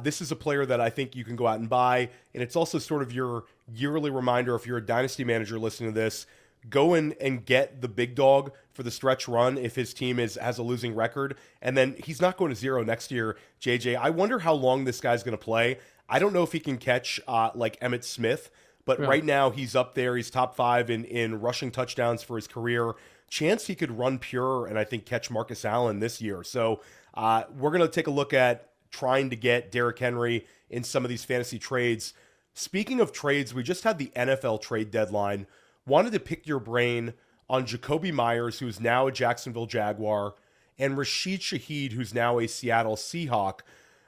This is a player that I think you can go out and buy, and it's also sort of your yearly reminder, if you're a dynasty manager listening to this, go in and get the big dog for the stretch run if his team has a losing record. And then he's not going to 0 next year, JJ. I wonder how long this guy's going to play. I don't know if he can catch like Emmitt Smith, but right now he's up there. He's top 5 in rushing touchdowns for his career. Chance he could run pure and I think catch Marcus Allen this year. So we're going to take a look at trying to get Derrick Henry in some of these fantasy trades. Speaking of trades, we just had the NFL trade deadline. Wanted to pick your brain on Jakobi Meyers, who's now a Jacksonville Jaguar, and Rashid Shaheed, who's now a Seattle Seahawk.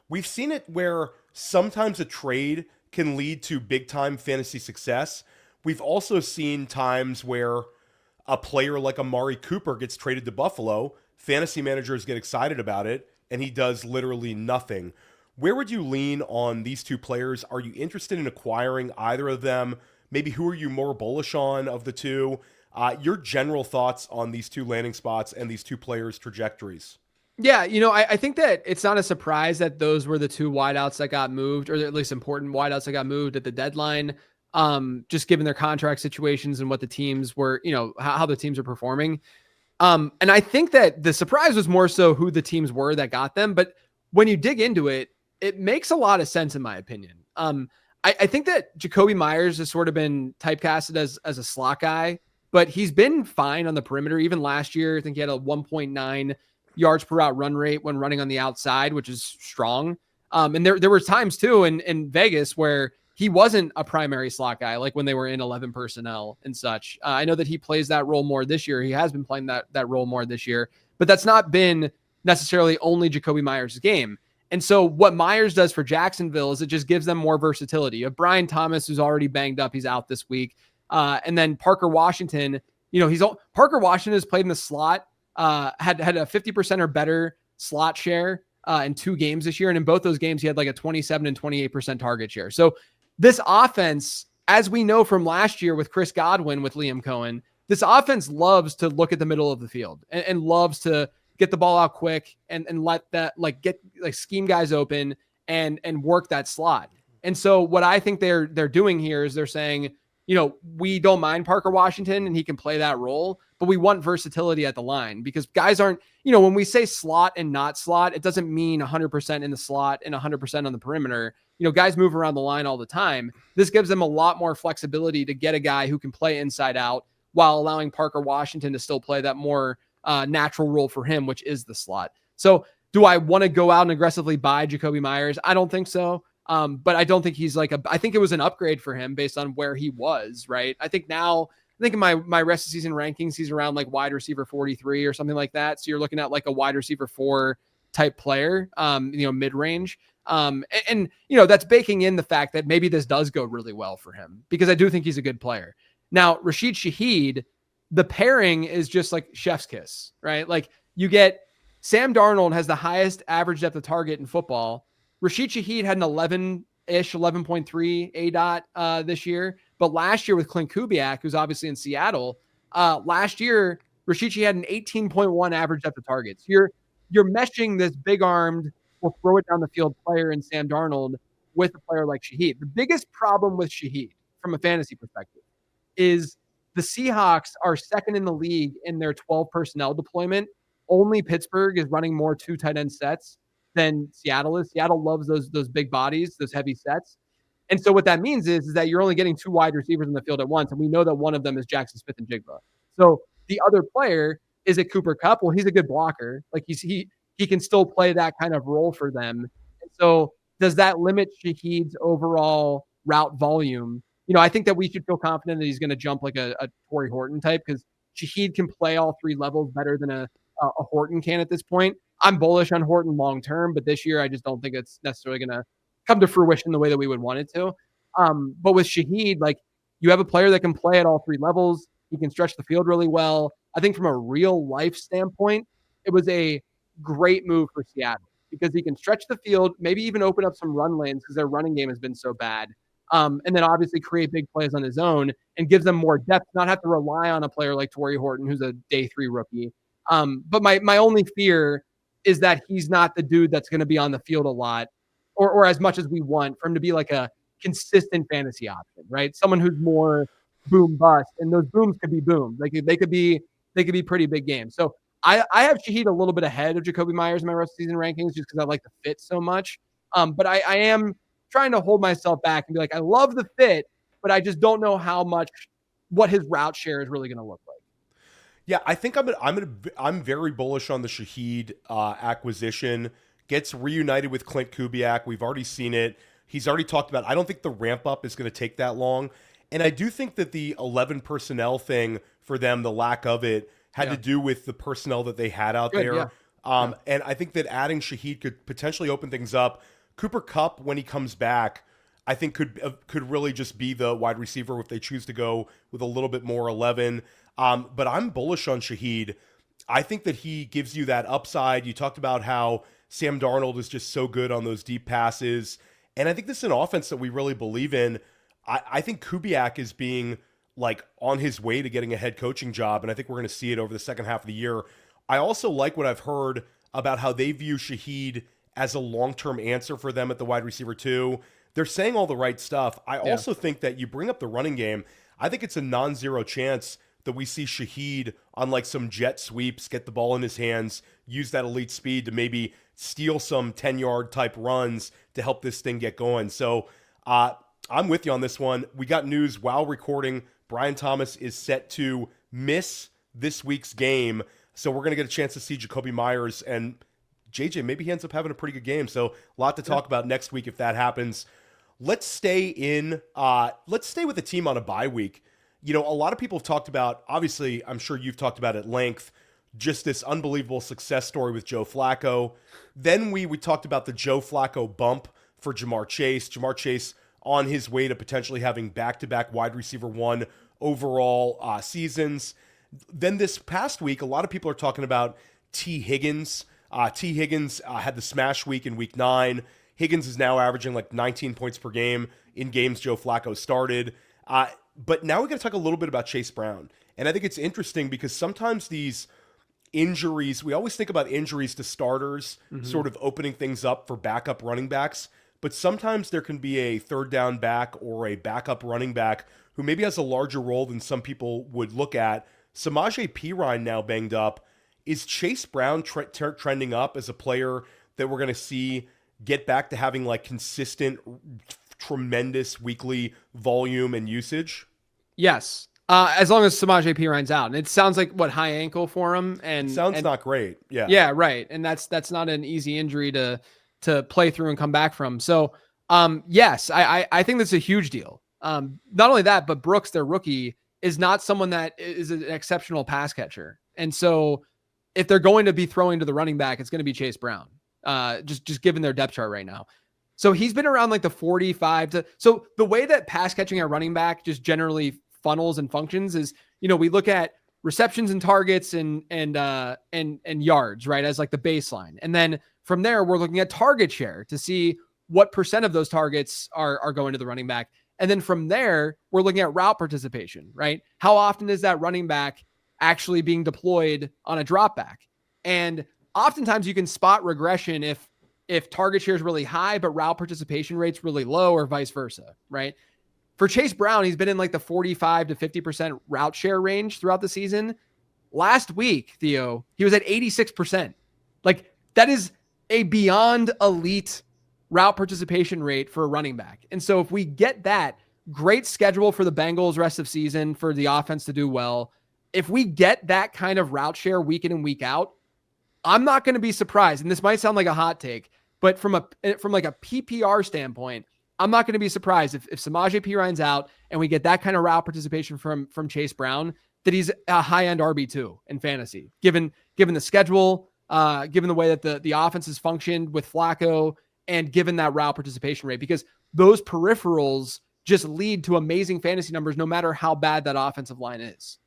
We've seen it where sometimes a trade can lead to big-time fantasy success. We've also seen times where a player like Amari Cooper gets traded to Buffalo, fantasy managers get excited about it, and he does literally nothing. Where would you lean on these 2 players? Are you interested in acquiring either of them? Maybe who are you more bullish on of the 2? Your general thoughts on these 2 landing spots and these 2 players' trajectories. Yeah, I think that it's not a surprise that those were the 2 wideouts that got moved, or at least important wideouts that got moved at the deadline, just given their contract situations and what the teams were, how the teams are performing. And I think that the surprise was more so who the teams were that got them. But when you dig into it, it makes a lot of sense, in my opinion. I think that Jakobi Meyers has sort of been typecasted as a slot guy, but he's been fine on the perimeter. Even last year, I think he had a 1.9 yards per route run rate when running on the outside, which is strong. And there were times too in Vegas where he wasn't a primary slot guy, like when they were in 11 personnel and such. I know that he plays that role more this year. He has been playing that role more this year, but that's not been necessarily only Jakobi Meyers' game. And so what Meyers does for Jacksonville is it just gives them more versatility. You have Brian Thomas, who's already banged up. He's out this week. And then Parker Washington, Parker Washington has played in the slot, had a 50% or better slot share in 2 games this year. And in both those games, he had like a 27 and 28% target share. So this offense, as we know from last year with Chris Godwin, with Liam Cohen, this offense loves to look at the middle of the field and loves to get the ball out quick and let that get scheme guys open and work that slot. And so what I think they're doing here is they're saying, we don't mind Parker Washington and he can play that role, but we want versatility at the line because guys aren't, when we say slot and not slot, it doesn't mean 100% in the slot and 100% on the perimeter. Guys move around the line all the time. This gives them a lot more flexibility to get a guy who can play inside out while allowing Parker Washington to still play that more natural role for him, which is the slot. So do I want to go out and aggressively buy Jakobi Meyers? I don't think so. But I don't think he's I think it was an upgrade for him based on where he was, right? I think in my rest of season rankings, he's around wide receiver 43 or something like that. So you're looking at a wide receiver 4 type player, mid-range. And that's baking in the fact that maybe this does go really well for him because I do think he's a good player. Now, Rashid Shaheed, the pairing is just chef's kiss, right? You get Sam Darnold has the highest average depth of target in football. Rashid Shaheed had an 11.3 ADOT this year. But last year with Clint Kubiak, who's obviously in Seattle, last year, Rashid Shaheed had an 18.1 average depth of targets. You're meshing this big-armed, will throw it down the field player in Sam Darnold with a player like Shaheed. The biggest problem with Shaheed from a fantasy perspective is the Seahawks are second in the league in their 12 personnel deployment. Only Pittsburgh is running more 2 tight end sets than Seattle is. Seattle loves those big bodies, those heavy sets. And so what that means is that you're only getting 2 wide receivers in the field at once. And we know that one of them is Jackson Smith and Jigba. So the other player is it Cooper Kupp. Well, he's a good blocker. He can still play that kind of role for them. And so does that limit Shaheed's overall route volume? I think that we should feel confident that he's going to jump like a Torrey Horton type because Shaheed can play all 3 levels better than a Horton can at this point. I'm bullish on Horton long term, but this year I just don't think it's necessarily going to come to fruition the way that we would want it to. But with Shaheed, you have a player that can play at all 3 levels. He can stretch the field really well. I think from a real life standpoint, it was a great move for Seattle because he can stretch the field, maybe even open up some run lanes because their running game has been so bad. And then obviously create big plays on his own and gives them more depth, not have to rely on a player like Torrey Horton, who's a day 3 rookie. But my only fear is that he's not the dude that's going to be on the field a lot or as much as we want for him to be a consistent fantasy option, right? Someone who's more boom bust, and those booms could be boom. They could be pretty big games. So I have Shaheed a little bit ahead of Jakobi Meyers in my rest of season rankings just because I like the fit so much. But I am trying to hold myself back and be I love the fit, but I just don't know what his route share is really going to look like. Yeah, I think I'm very bullish on the Shaheed acquisition. Gets reunited with Clint Kubiak. We've already seen it. He's already talked about it. I don't think the ramp up is going to take that long. And I do think that the 11 personnel thing for them, the lack of it, had to do with the personnel that they had out there. Yeah. And I think that adding Shaheed could potentially open things up. Cooper Kupp, when he comes back, I think could really just be the wide receiver if they choose to go with a little bit more 11. But I'm bullish on Shaheed. I think that he gives you that upside. You talked about how Sam Darnold is just so good on those deep passes. And I think this is an offense that we really believe in. I think Kubiak is being on his way to getting a head coaching job. And I think we're going to see it over the second half of the year. I also like what I've heard about how they view Shaheed as a long-term answer for them at the wide receiver too. They're saying all the right stuff. I also think that you bring up the running game. I think it's a non-zero chance that we see Shaheed on some jet sweeps, get the ball in his hands, use that elite speed to maybe steal some 10-yard type runs to help this thing get going. So I'm with you on this one. We got news while recording. Brian Thomas is set to miss this week's game. So we're going to get a chance to see Jakobi Meyers, and JJ, maybe he ends up having a pretty good game. So a lot to talk about next week if that happens. Let's stay with the team on a bye week. A lot of people have talked about, obviously, I'm sure you've talked about at length, just this unbelievable success story with Joe Flacco. Then we talked about the Joe Flacco bump for Ja'Marr Chase. Ja'Marr Chase on his way to potentially having back-to-back wide receiver 1 overall seasons. Then this past week, a lot of people are talking about T. Higgins. T. Higgins had the smash week in week 9. Higgins is now averaging 19 points per game in games Joe Flacco started. But now we got to talk a little bit about Chase Brown. And I think it's interesting because sometimes these injuries, we always think about injuries to starters, sort of opening things up for backup running backs. But sometimes there can be a third down back or a backup running back who maybe has a larger role than some people would look at. Samaje Perine now banged up. Is Chase Brown trending up as a player that we're going to see get back to having like consistent, tremendous weekly volume and usage? Yes. As long as Samaje Perine's out. And it sounds like high ankle for him. And sounds not great. Yeah. Yeah, right. And that's not an easy injury to play through and come back from. So yes, I think that's a huge deal. Not only that, but Brooks, their rookie, is not someone that is an exceptional pass catcher. And so if they're going to be throwing to the running back, it's going to be Chase Brown. Just given their depth chart right now. So he's been around like the 45 to, so the way that pass catching at running back just generally funnels and functions is, we look at receptions and targets and yards, right, as like the baseline. And then from there, we're looking at target share to see what percent of those targets are going to the running back. And then from there, we're looking at route participation, right? How often is that running back actually being deployed on a drop back? And oftentimes you can spot regression if target share is really high, but route participation rate's really low, or vice versa, right? For Chase Brown, he's been in like the 45 to 50% route share range throughout the season. Last week, Theo, he was at 86%. Like, that is a beyond elite route participation rate for a running back. And so if we get that, great schedule for the Bengals rest of season for the offense to do well. If we get that kind of route share week in and week out, I'm not going to be surprised. And this might sound like a hot take, but from like a PPR standpoint, I'm not going to be surprised if Samaje Perine's out and we get that kind of route participation from Chase Brown, that he's a high-end RB2 in fantasy, given the schedule, given the way that the offense has functioned with Flacco, and given that route participation rate, because those peripherals just lead to amazing fantasy numbers no matter how bad that offensive line is.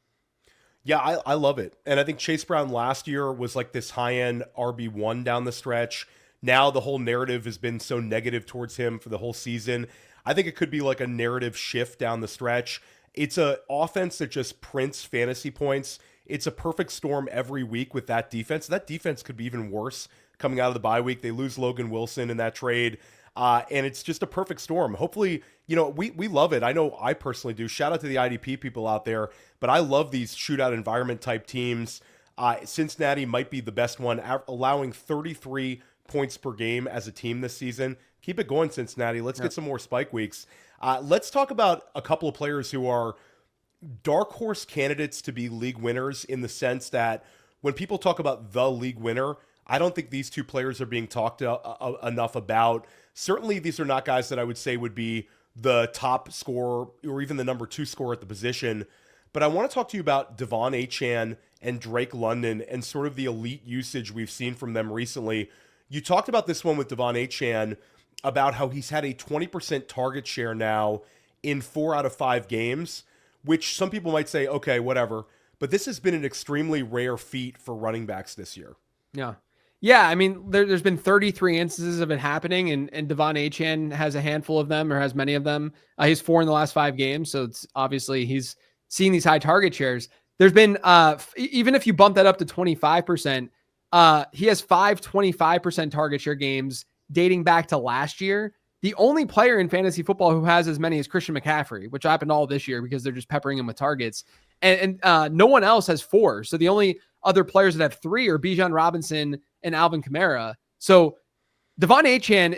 Yeah, I love it. And I think Chase Brown last year was like this high-end RB1 down the stretch. Now the whole narrative has been so negative towards him for the whole season. I think it could be like a narrative shift down the stretch. It's an offense that just prints fantasy points. It's a perfect storm every week with that defense. That defense could be even worse coming out of the bye week. They lose Logan Wilson in that trade. And it's just a perfect storm. Hopefully, we love it. I know I personally do. Shout out to the IDP people out there. But I love these shootout environment type teams. Cincinnati might be the best one, allowing 33 points per game as a team this season. Keep it going, Cincinnati. Let's get some more spike weeks. Let's talk about a couple of players who are dark horse candidates to be league winners, in the sense that when people talk about the league winner, I don't think these two players are being talked enough about. Certainly, these are not guys that I would say would be the top scorer or even the number 2 scorer at the position. But I want to talk to you about Devon Achane and Drake London and sort of the elite usage we've seen from them recently. You talked about this one with De'Von Achane, about how he's had a 20% target share now in 4 out of 5 games, which some people might say, okay, whatever. But this has been an extremely rare feat for running backs this year. Yeah. Yeah, I mean, there's been 33 instances of it happening, and De'Von Achane has a handful of them, or has many of them. He's 4 in the last 5 games, so it's obviously he's seeing these high target shares. There's been, even if you bump that up to 25%, he has 5 25% target share games dating back to last year. The only player in fantasy football who has as many is Christian McCaffrey, which happened all this year because they're just peppering him with targets. And no one else has 4. So the only other players that have 3 are Bijan Robinson and Alvin Kamara. So De'Von Achane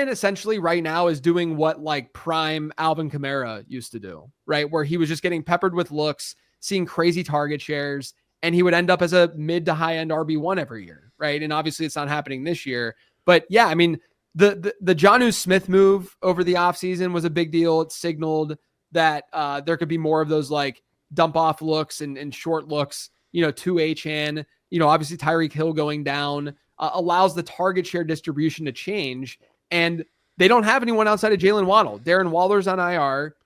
essentially right now is doing what like prime Alvin Kamara used to do, right? Where he was just getting peppered with looks, seeing crazy target shares, and he would end up as a mid to high end RB1 every year, right? And obviously it's not happening this year. But yeah, I mean, the Jonnu Smith move over the offseason was a big deal. It signaled that there could be more of those like dump off looks and short looks, to Achane. Obviously Tyreek Hill going down allows the target share distribution to change. And they don't have anyone outside of Jalen Waddle. Darren Waller's on IR.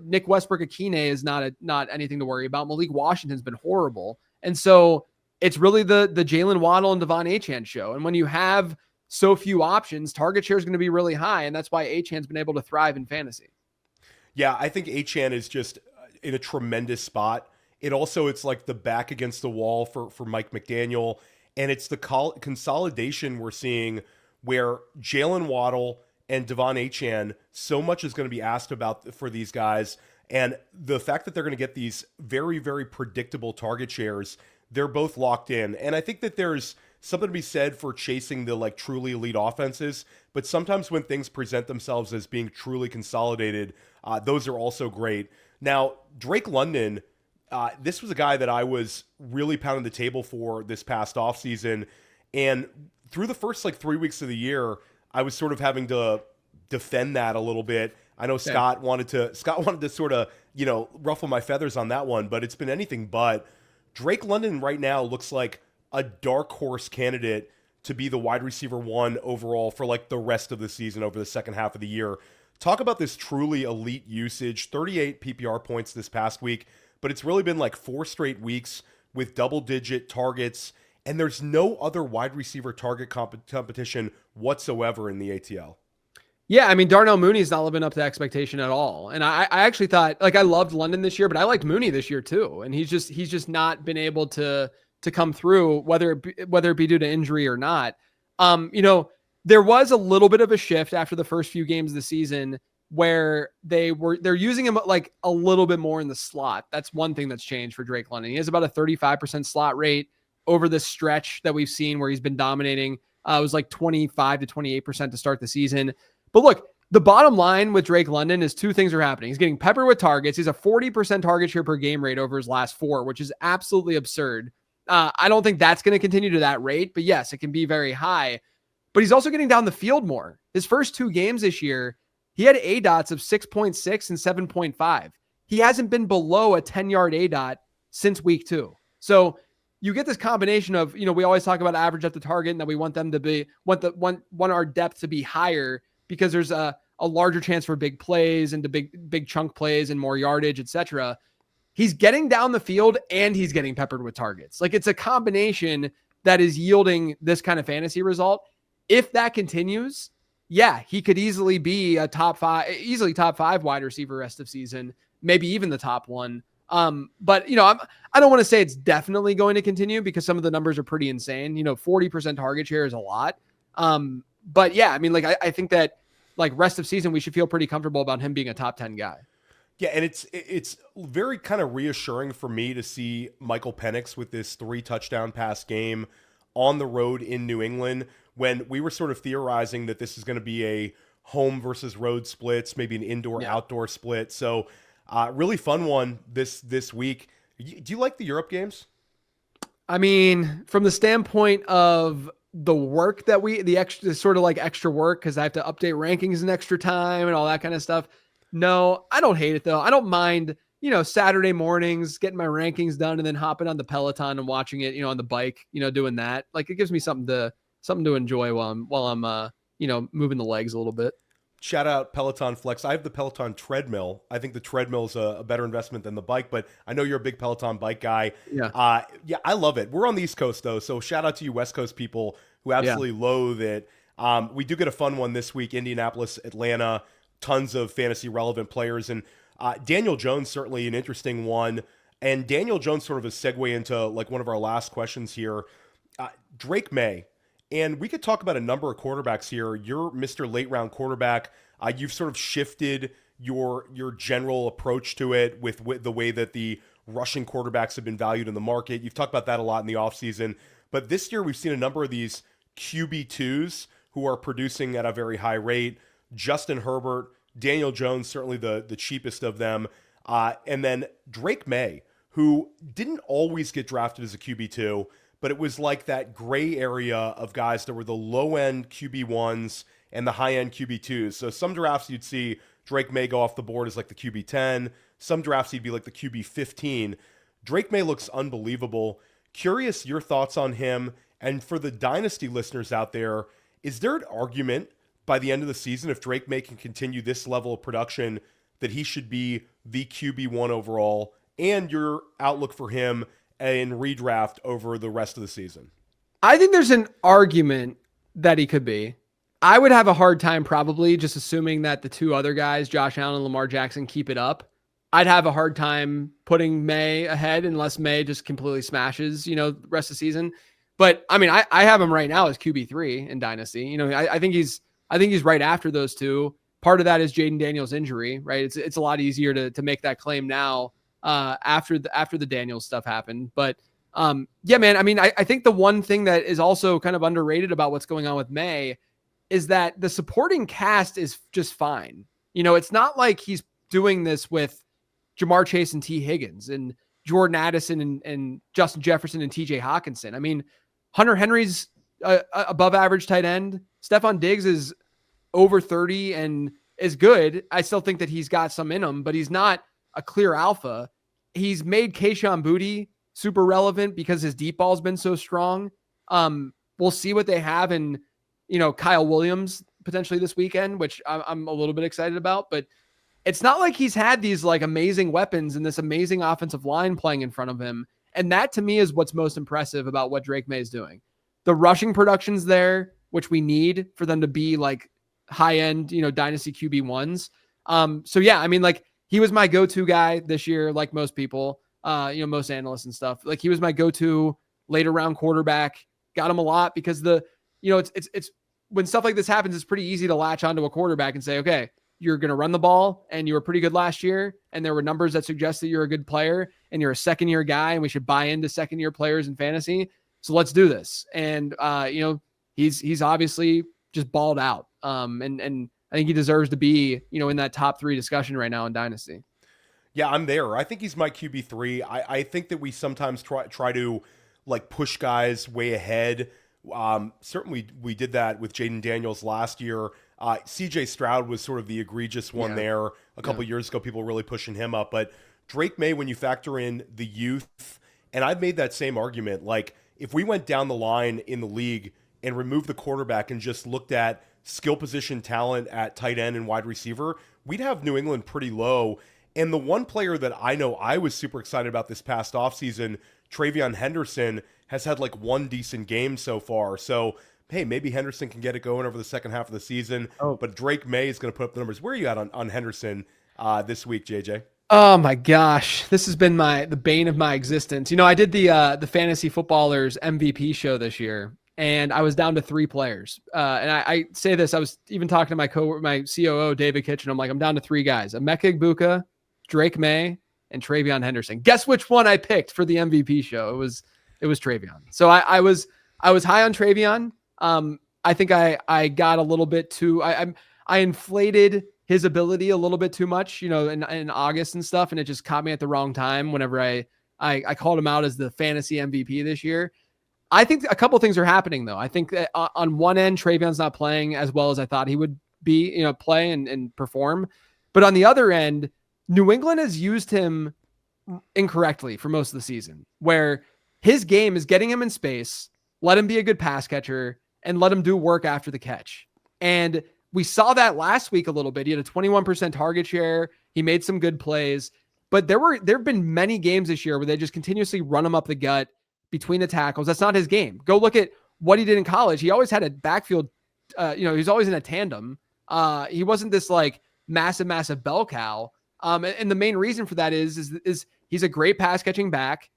Nick Westbrook-Akine is not anything to worry about. Malik Washington's been horrible. And so it's really the Jalen Waddle and De'Von Achane show. And when you have so few options, target share is going to be really high. And that's why Achane's been able to thrive in fantasy. Yeah, I think Achane is just in a tremendous spot. It's like the back against the wall for Mike McDaniel. And it's the consolidation we're seeing where Jalen Waddle and Devon Achane, so much is going to be asked about for these guys. And the fact that they're going to get these very, very predictable target shares, they're both locked in. And I think that there's something to be said for chasing the like truly elite offenses. But sometimes when things present themselves as being truly consolidated, those are also great. Now, Drake London, this was a guy that I was really pounding the table for this past offseason. And through the first like 3 weeks of the year, I was sort of having to defend that a little bit. I know Scott wanted to sort of, ruffle my feathers on that one, but it's been anything but. Drake London right now looks like a dark horse candidate to be the wide receiver 1 overall for like the rest of the season over the second half of the year. Talk about this truly elite usage, 38 PPR points this past week, but it's really been like 4 straight weeks with double-digit targets, and there's no other wide receiver target competition whatsoever in the ATL. Yeah, I mean, Darnell Mooney's not living up to expectation at all. And I actually thought, like, I loved London this year, but I liked Mooney this year too. And he's just not been able to come through, whether it be due to injury or not. There was a little bit of a shift after the first few games of the season where they're using him like a little bit more in the slot. That's one thing that's changed for Drake London. He has about a 35% slot rate over this stretch that we've seen where he's been dominating. It was like 25 to 28% to start the season. But look, the bottom line with Drake London is 2 things are happening. He's getting peppered with targets. He's a 40% target share per game rate over his last 4, which is absolutely absurd. I don't think that's going to continue to that rate, but yes, it can be very high. But he's also getting down the field more. His first 2 games this year, he had ADOTs of 6.6 and 7.5. He hasn't been below a 10-yard ADOT since week 2. So you get this combination of, we always talk about average at the target and that we want them to be, want our depth to be higher because there's a larger chance for big plays and to big chunk plays and more yardage, etc. He's getting down the field and he's getting peppered with targets. Like, it's a combination that is yielding this kind of fantasy result. If that continues, yeah, he could easily be a top 5 wide receiver rest of season, maybe even the top 1. But I don't want to say it's definitely going to continue because some of the numbers are pretty insane. 40% target share is a lot. But yeah, I mean, like, I think that like rest of season, we should feel pretty comfortable about him being a top 10 guy. Yeah, and it's very kind of reassuring for me to see Michael Penix with this 3 touchdown pass game on the road in New England when we were sort of theorizing that this is going to be a home versus road splits, maybe an indoor-outdoor split. So really fun one this week. Do you like the Europe games? I mean, from the standpoint of the work that the extra sort of like extra work, because I have to update rankings in extra time and all that kind of stuff. No, I don't hate it though. I don't mind, Saturday mornings, getting my rankings done and then hopping on the Peloton and watching it, on the bike, doing that. Like, it gives me something to enjoy while I'm moving the legs a little bit. Shout out Peloton Flex. I have the Peloton treadmill. I think the treadmill is a better investment than the bike, but I know you're a big Peloton bike guy. Yeah. I love it. We're on the East Coast though, so shout out to you West Coast people who absolutely loathe it. We do get a fun one this week, Indianapolis, Atlanta, tons of fantasy relevant players. And Daniel Jones, certainly an interesting one. And Daniel Jones sort of a segue into like one of our last questions here. Drake Maye. And we could talk about a number of quarterbacks here. You're Mr. Late Round quarterback. You've sort of shifted your general approach to it with the way that the rushing quarterbacks have been valued in the market. You've talked about that a lot in the offseason. But this year we've seen a number of these QB2s who are producing at a very high rate. Justin Herbert, Daniel Jones, certainly the cheapest of them. And then Drake Maye, who didn't always get drafted as a QB2, but it was like that gray area of guys that were the low-end QB1s and the high-end QB2s. So some drafts you'd see Drake Maye go off the board as like the QB10. Some drafts he'd be like the QB15. Drake Maye looks unbelievable. Curious your thoughts on him. And for the Dynasty listeners out there, is there an argument by the end of the season, if Drake Maye can continue this level of production, that he should be the QB1 overall, and your outlook for him in redraft over the rest of the season? I think there's an argument that he could be. I would have a hard time probably just assuming that the 2 other guys, Josh Allen and Lamar Jackson, keep it up. I'd have a hard time putting Maye ahead unless Maye just completely smashes, the rest of the season. But I mean, I have him right now as QB3 in Dynasty. I think he's I think he's right after those two. Part of that is Jaden Daniels' injury, right? It's a lot easier to make that claim now after the Daniels stuff happened. But yeah, man, I mean, I think the one thing that is also kind of underrated about what's going on with Maye is that the supporting cast is just fine. It's not like he's doing this with Jamar Chase and T. Higgins and Jordan Addison and Justin Jefferson and TJ Hawkinson. I mean, Hunter Henry's above average tight end. Stephon Diggs is over 30 and is good. I still think that he's got some in him, but he's not a clear alpha. He's made Kayshon Boutte super relevant because his deep ball's been so strong. We'll see what they have in, Kyle Williams potentially this weekend, which I'm a little bit excited about, but it's not like he's had these like amazing weapons and this amazing offensive line playing in front of him. And that to me is what's most impressive about what Drake Maye is doing. The rushing production's there, which we need for them to be like high end, dynasty QB1s. So yeah, I mean, like he was my go-to guy this year, like most people, most analysts and stuff. Like he was my go-to later round quarterback. Got him a lot because it's when stuff like this happens, it's pretty easy to latch onto a quarterback and say, okay, you're going to run the ball and you were pretty good last year. And there were numbers that suggest that you're a good player and you're a second year guy and we should buy into second year players in fantasy. So let's do this. And, he's obviously just balled out. And I think he deserves to be, in that top 3 discussion right now in Dynasty. Yeah, I'm there. I think he's my QB3. I think that we sometimes try to like push guys way ahead. Certainly we did that with Jaden Daniels last year. CJ Stroud was sort of the egregious one there. A couple years ago, people were really pushing him up. But Drake Maye, when you factor in the youth, and I've made that same argument, like if we went down the line in the league and removed the quarterback and just looked at skill position talent at tight end and wide receiver, we'd have New England pretty low. And the one player that I know I was super excited about this past offseason, TreVeyon Henderson, has had like one decent game so far. So, hey, maybe Henderson can get it going over the second half of the season. But Drake Maye is going to put up the numbers. Where are you at on Henderson this week, JJ? Oh my gosh, this has been the bane of my existence. I did the Fantasy Footballers MVP show this year, and I was down to 3 players. And I say this, I was even talking to my COO, David Kitchen. I'm like, I'm down to 3 guys: Emeka Egbuka, Drake Maye, and TreVeyon Henderson. Guess which one I picked for the MVP show? It was TreVeyon. So I was high on TreVeyon. I think I got a little bit too. I inflated his ability a little bit too much, in August and stuff, and it just caught me at the wrong time. Whenever I called him out as the fantasy MVP this year. I think a couple things are happening though. I think that on one end, TreVeyon's not playing as well as I thought he would be, play and perform. But on the other end, New England has used him incorrectly for most of the season, where his game is getting him in space, let him be a good pass catcher, and let him do work after the catch. And we saw that last week a little bit. He had a 21% target share. He made some good plays, but there have been many games this year where they just continuously run him up the gut between the tackles. That's not his game. Go look at what he did in college. He always had a backfield, he was always in a tandem. He wasn't this like massive bell cow. And the main reason for that is he's a great pass catching back.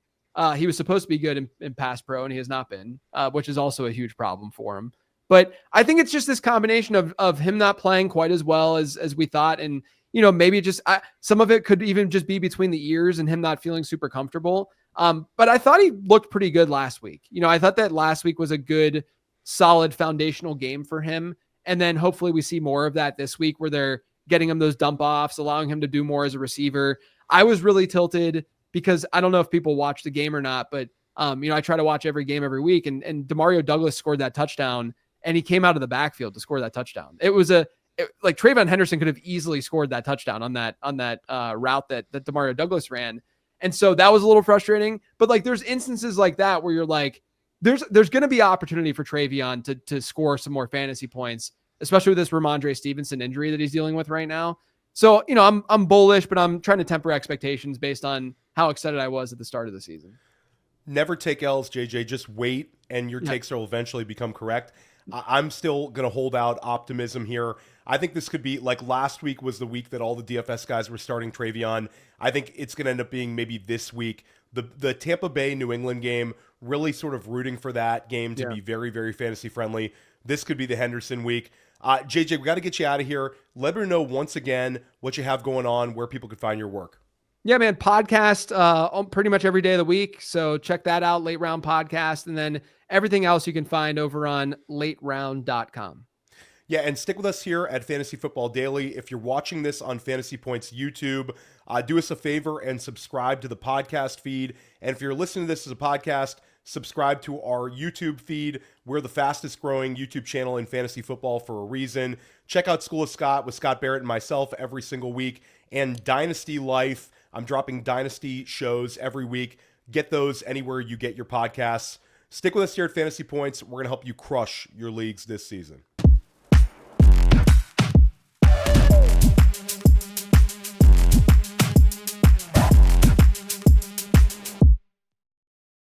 He was supposed to be good in pass pro, and he has not been, which is also a huge problem for him. But I think it's just this combination of him not playing quite as well as we thought. And, maybe just some of it could even just be between the ears and him not feeling super comfortable. But I thought he looked pretty good last week. I thought that last week was a good, solid foundational game for him. And then hopefully we see more of that this week where they're getting him those dump offs, allowing him to do more as a receiver. I was really tilted because I don't know if people watch the game or not, but I try to watch every game every week, and Demario Douglas scored that touchdown, and he came out of the backfield to score that touchdown. It was like TreVeyon Henderson could have easily scored that touchdown on that route that Demario Douglas ran. And so that was a little frustrating, but like there's instances like that where you're like, there's going to be opportunity for TreVeyon to score some more fantasy points, especially with this Ramondre Stevenson injury that he's dealing with right now. So, I'm bullish, but I'm trying to temper expectations based on how excited I was at the start of the season. Never take L's, JJ. Just wait, and your takes will eventually become correct. I'm still going to hold out optimism here. I think this could be like last week was the week that all the DFS guys were starting TreVeyon. I think it's going to end up being maybe this week. The Tampa Bay New England game, really sort of rooting for that game to be very, very fantasy friendly. This could be the Henderson week. JJ, we got to get you out of here. Let me know once again what you have going on, where people can find your work. Yeah, man, podcast pretty much every day of the week. So check that out, Late Round Podcast. And then everything else you can find over on lateround.com. Yeah, and stick with us here at Fantasy Football Daily. If you're watching this on Fantasy Points YouTube, do us a favor and subscribe to the podcast feed. And if you're listening to this as a podcast, subscribe to our YouTube feed. We're the fastest growing YouTube channel in fantasy football for a reason. Check out School of Scott with Scott Barrett and myself every single week. And Dynasty Life. I'm dropping Dynasty shows every week. Get those anywhere you get your podcasts. Stick with us here at Fantasy Points. We're going to help you crush your leagues this season.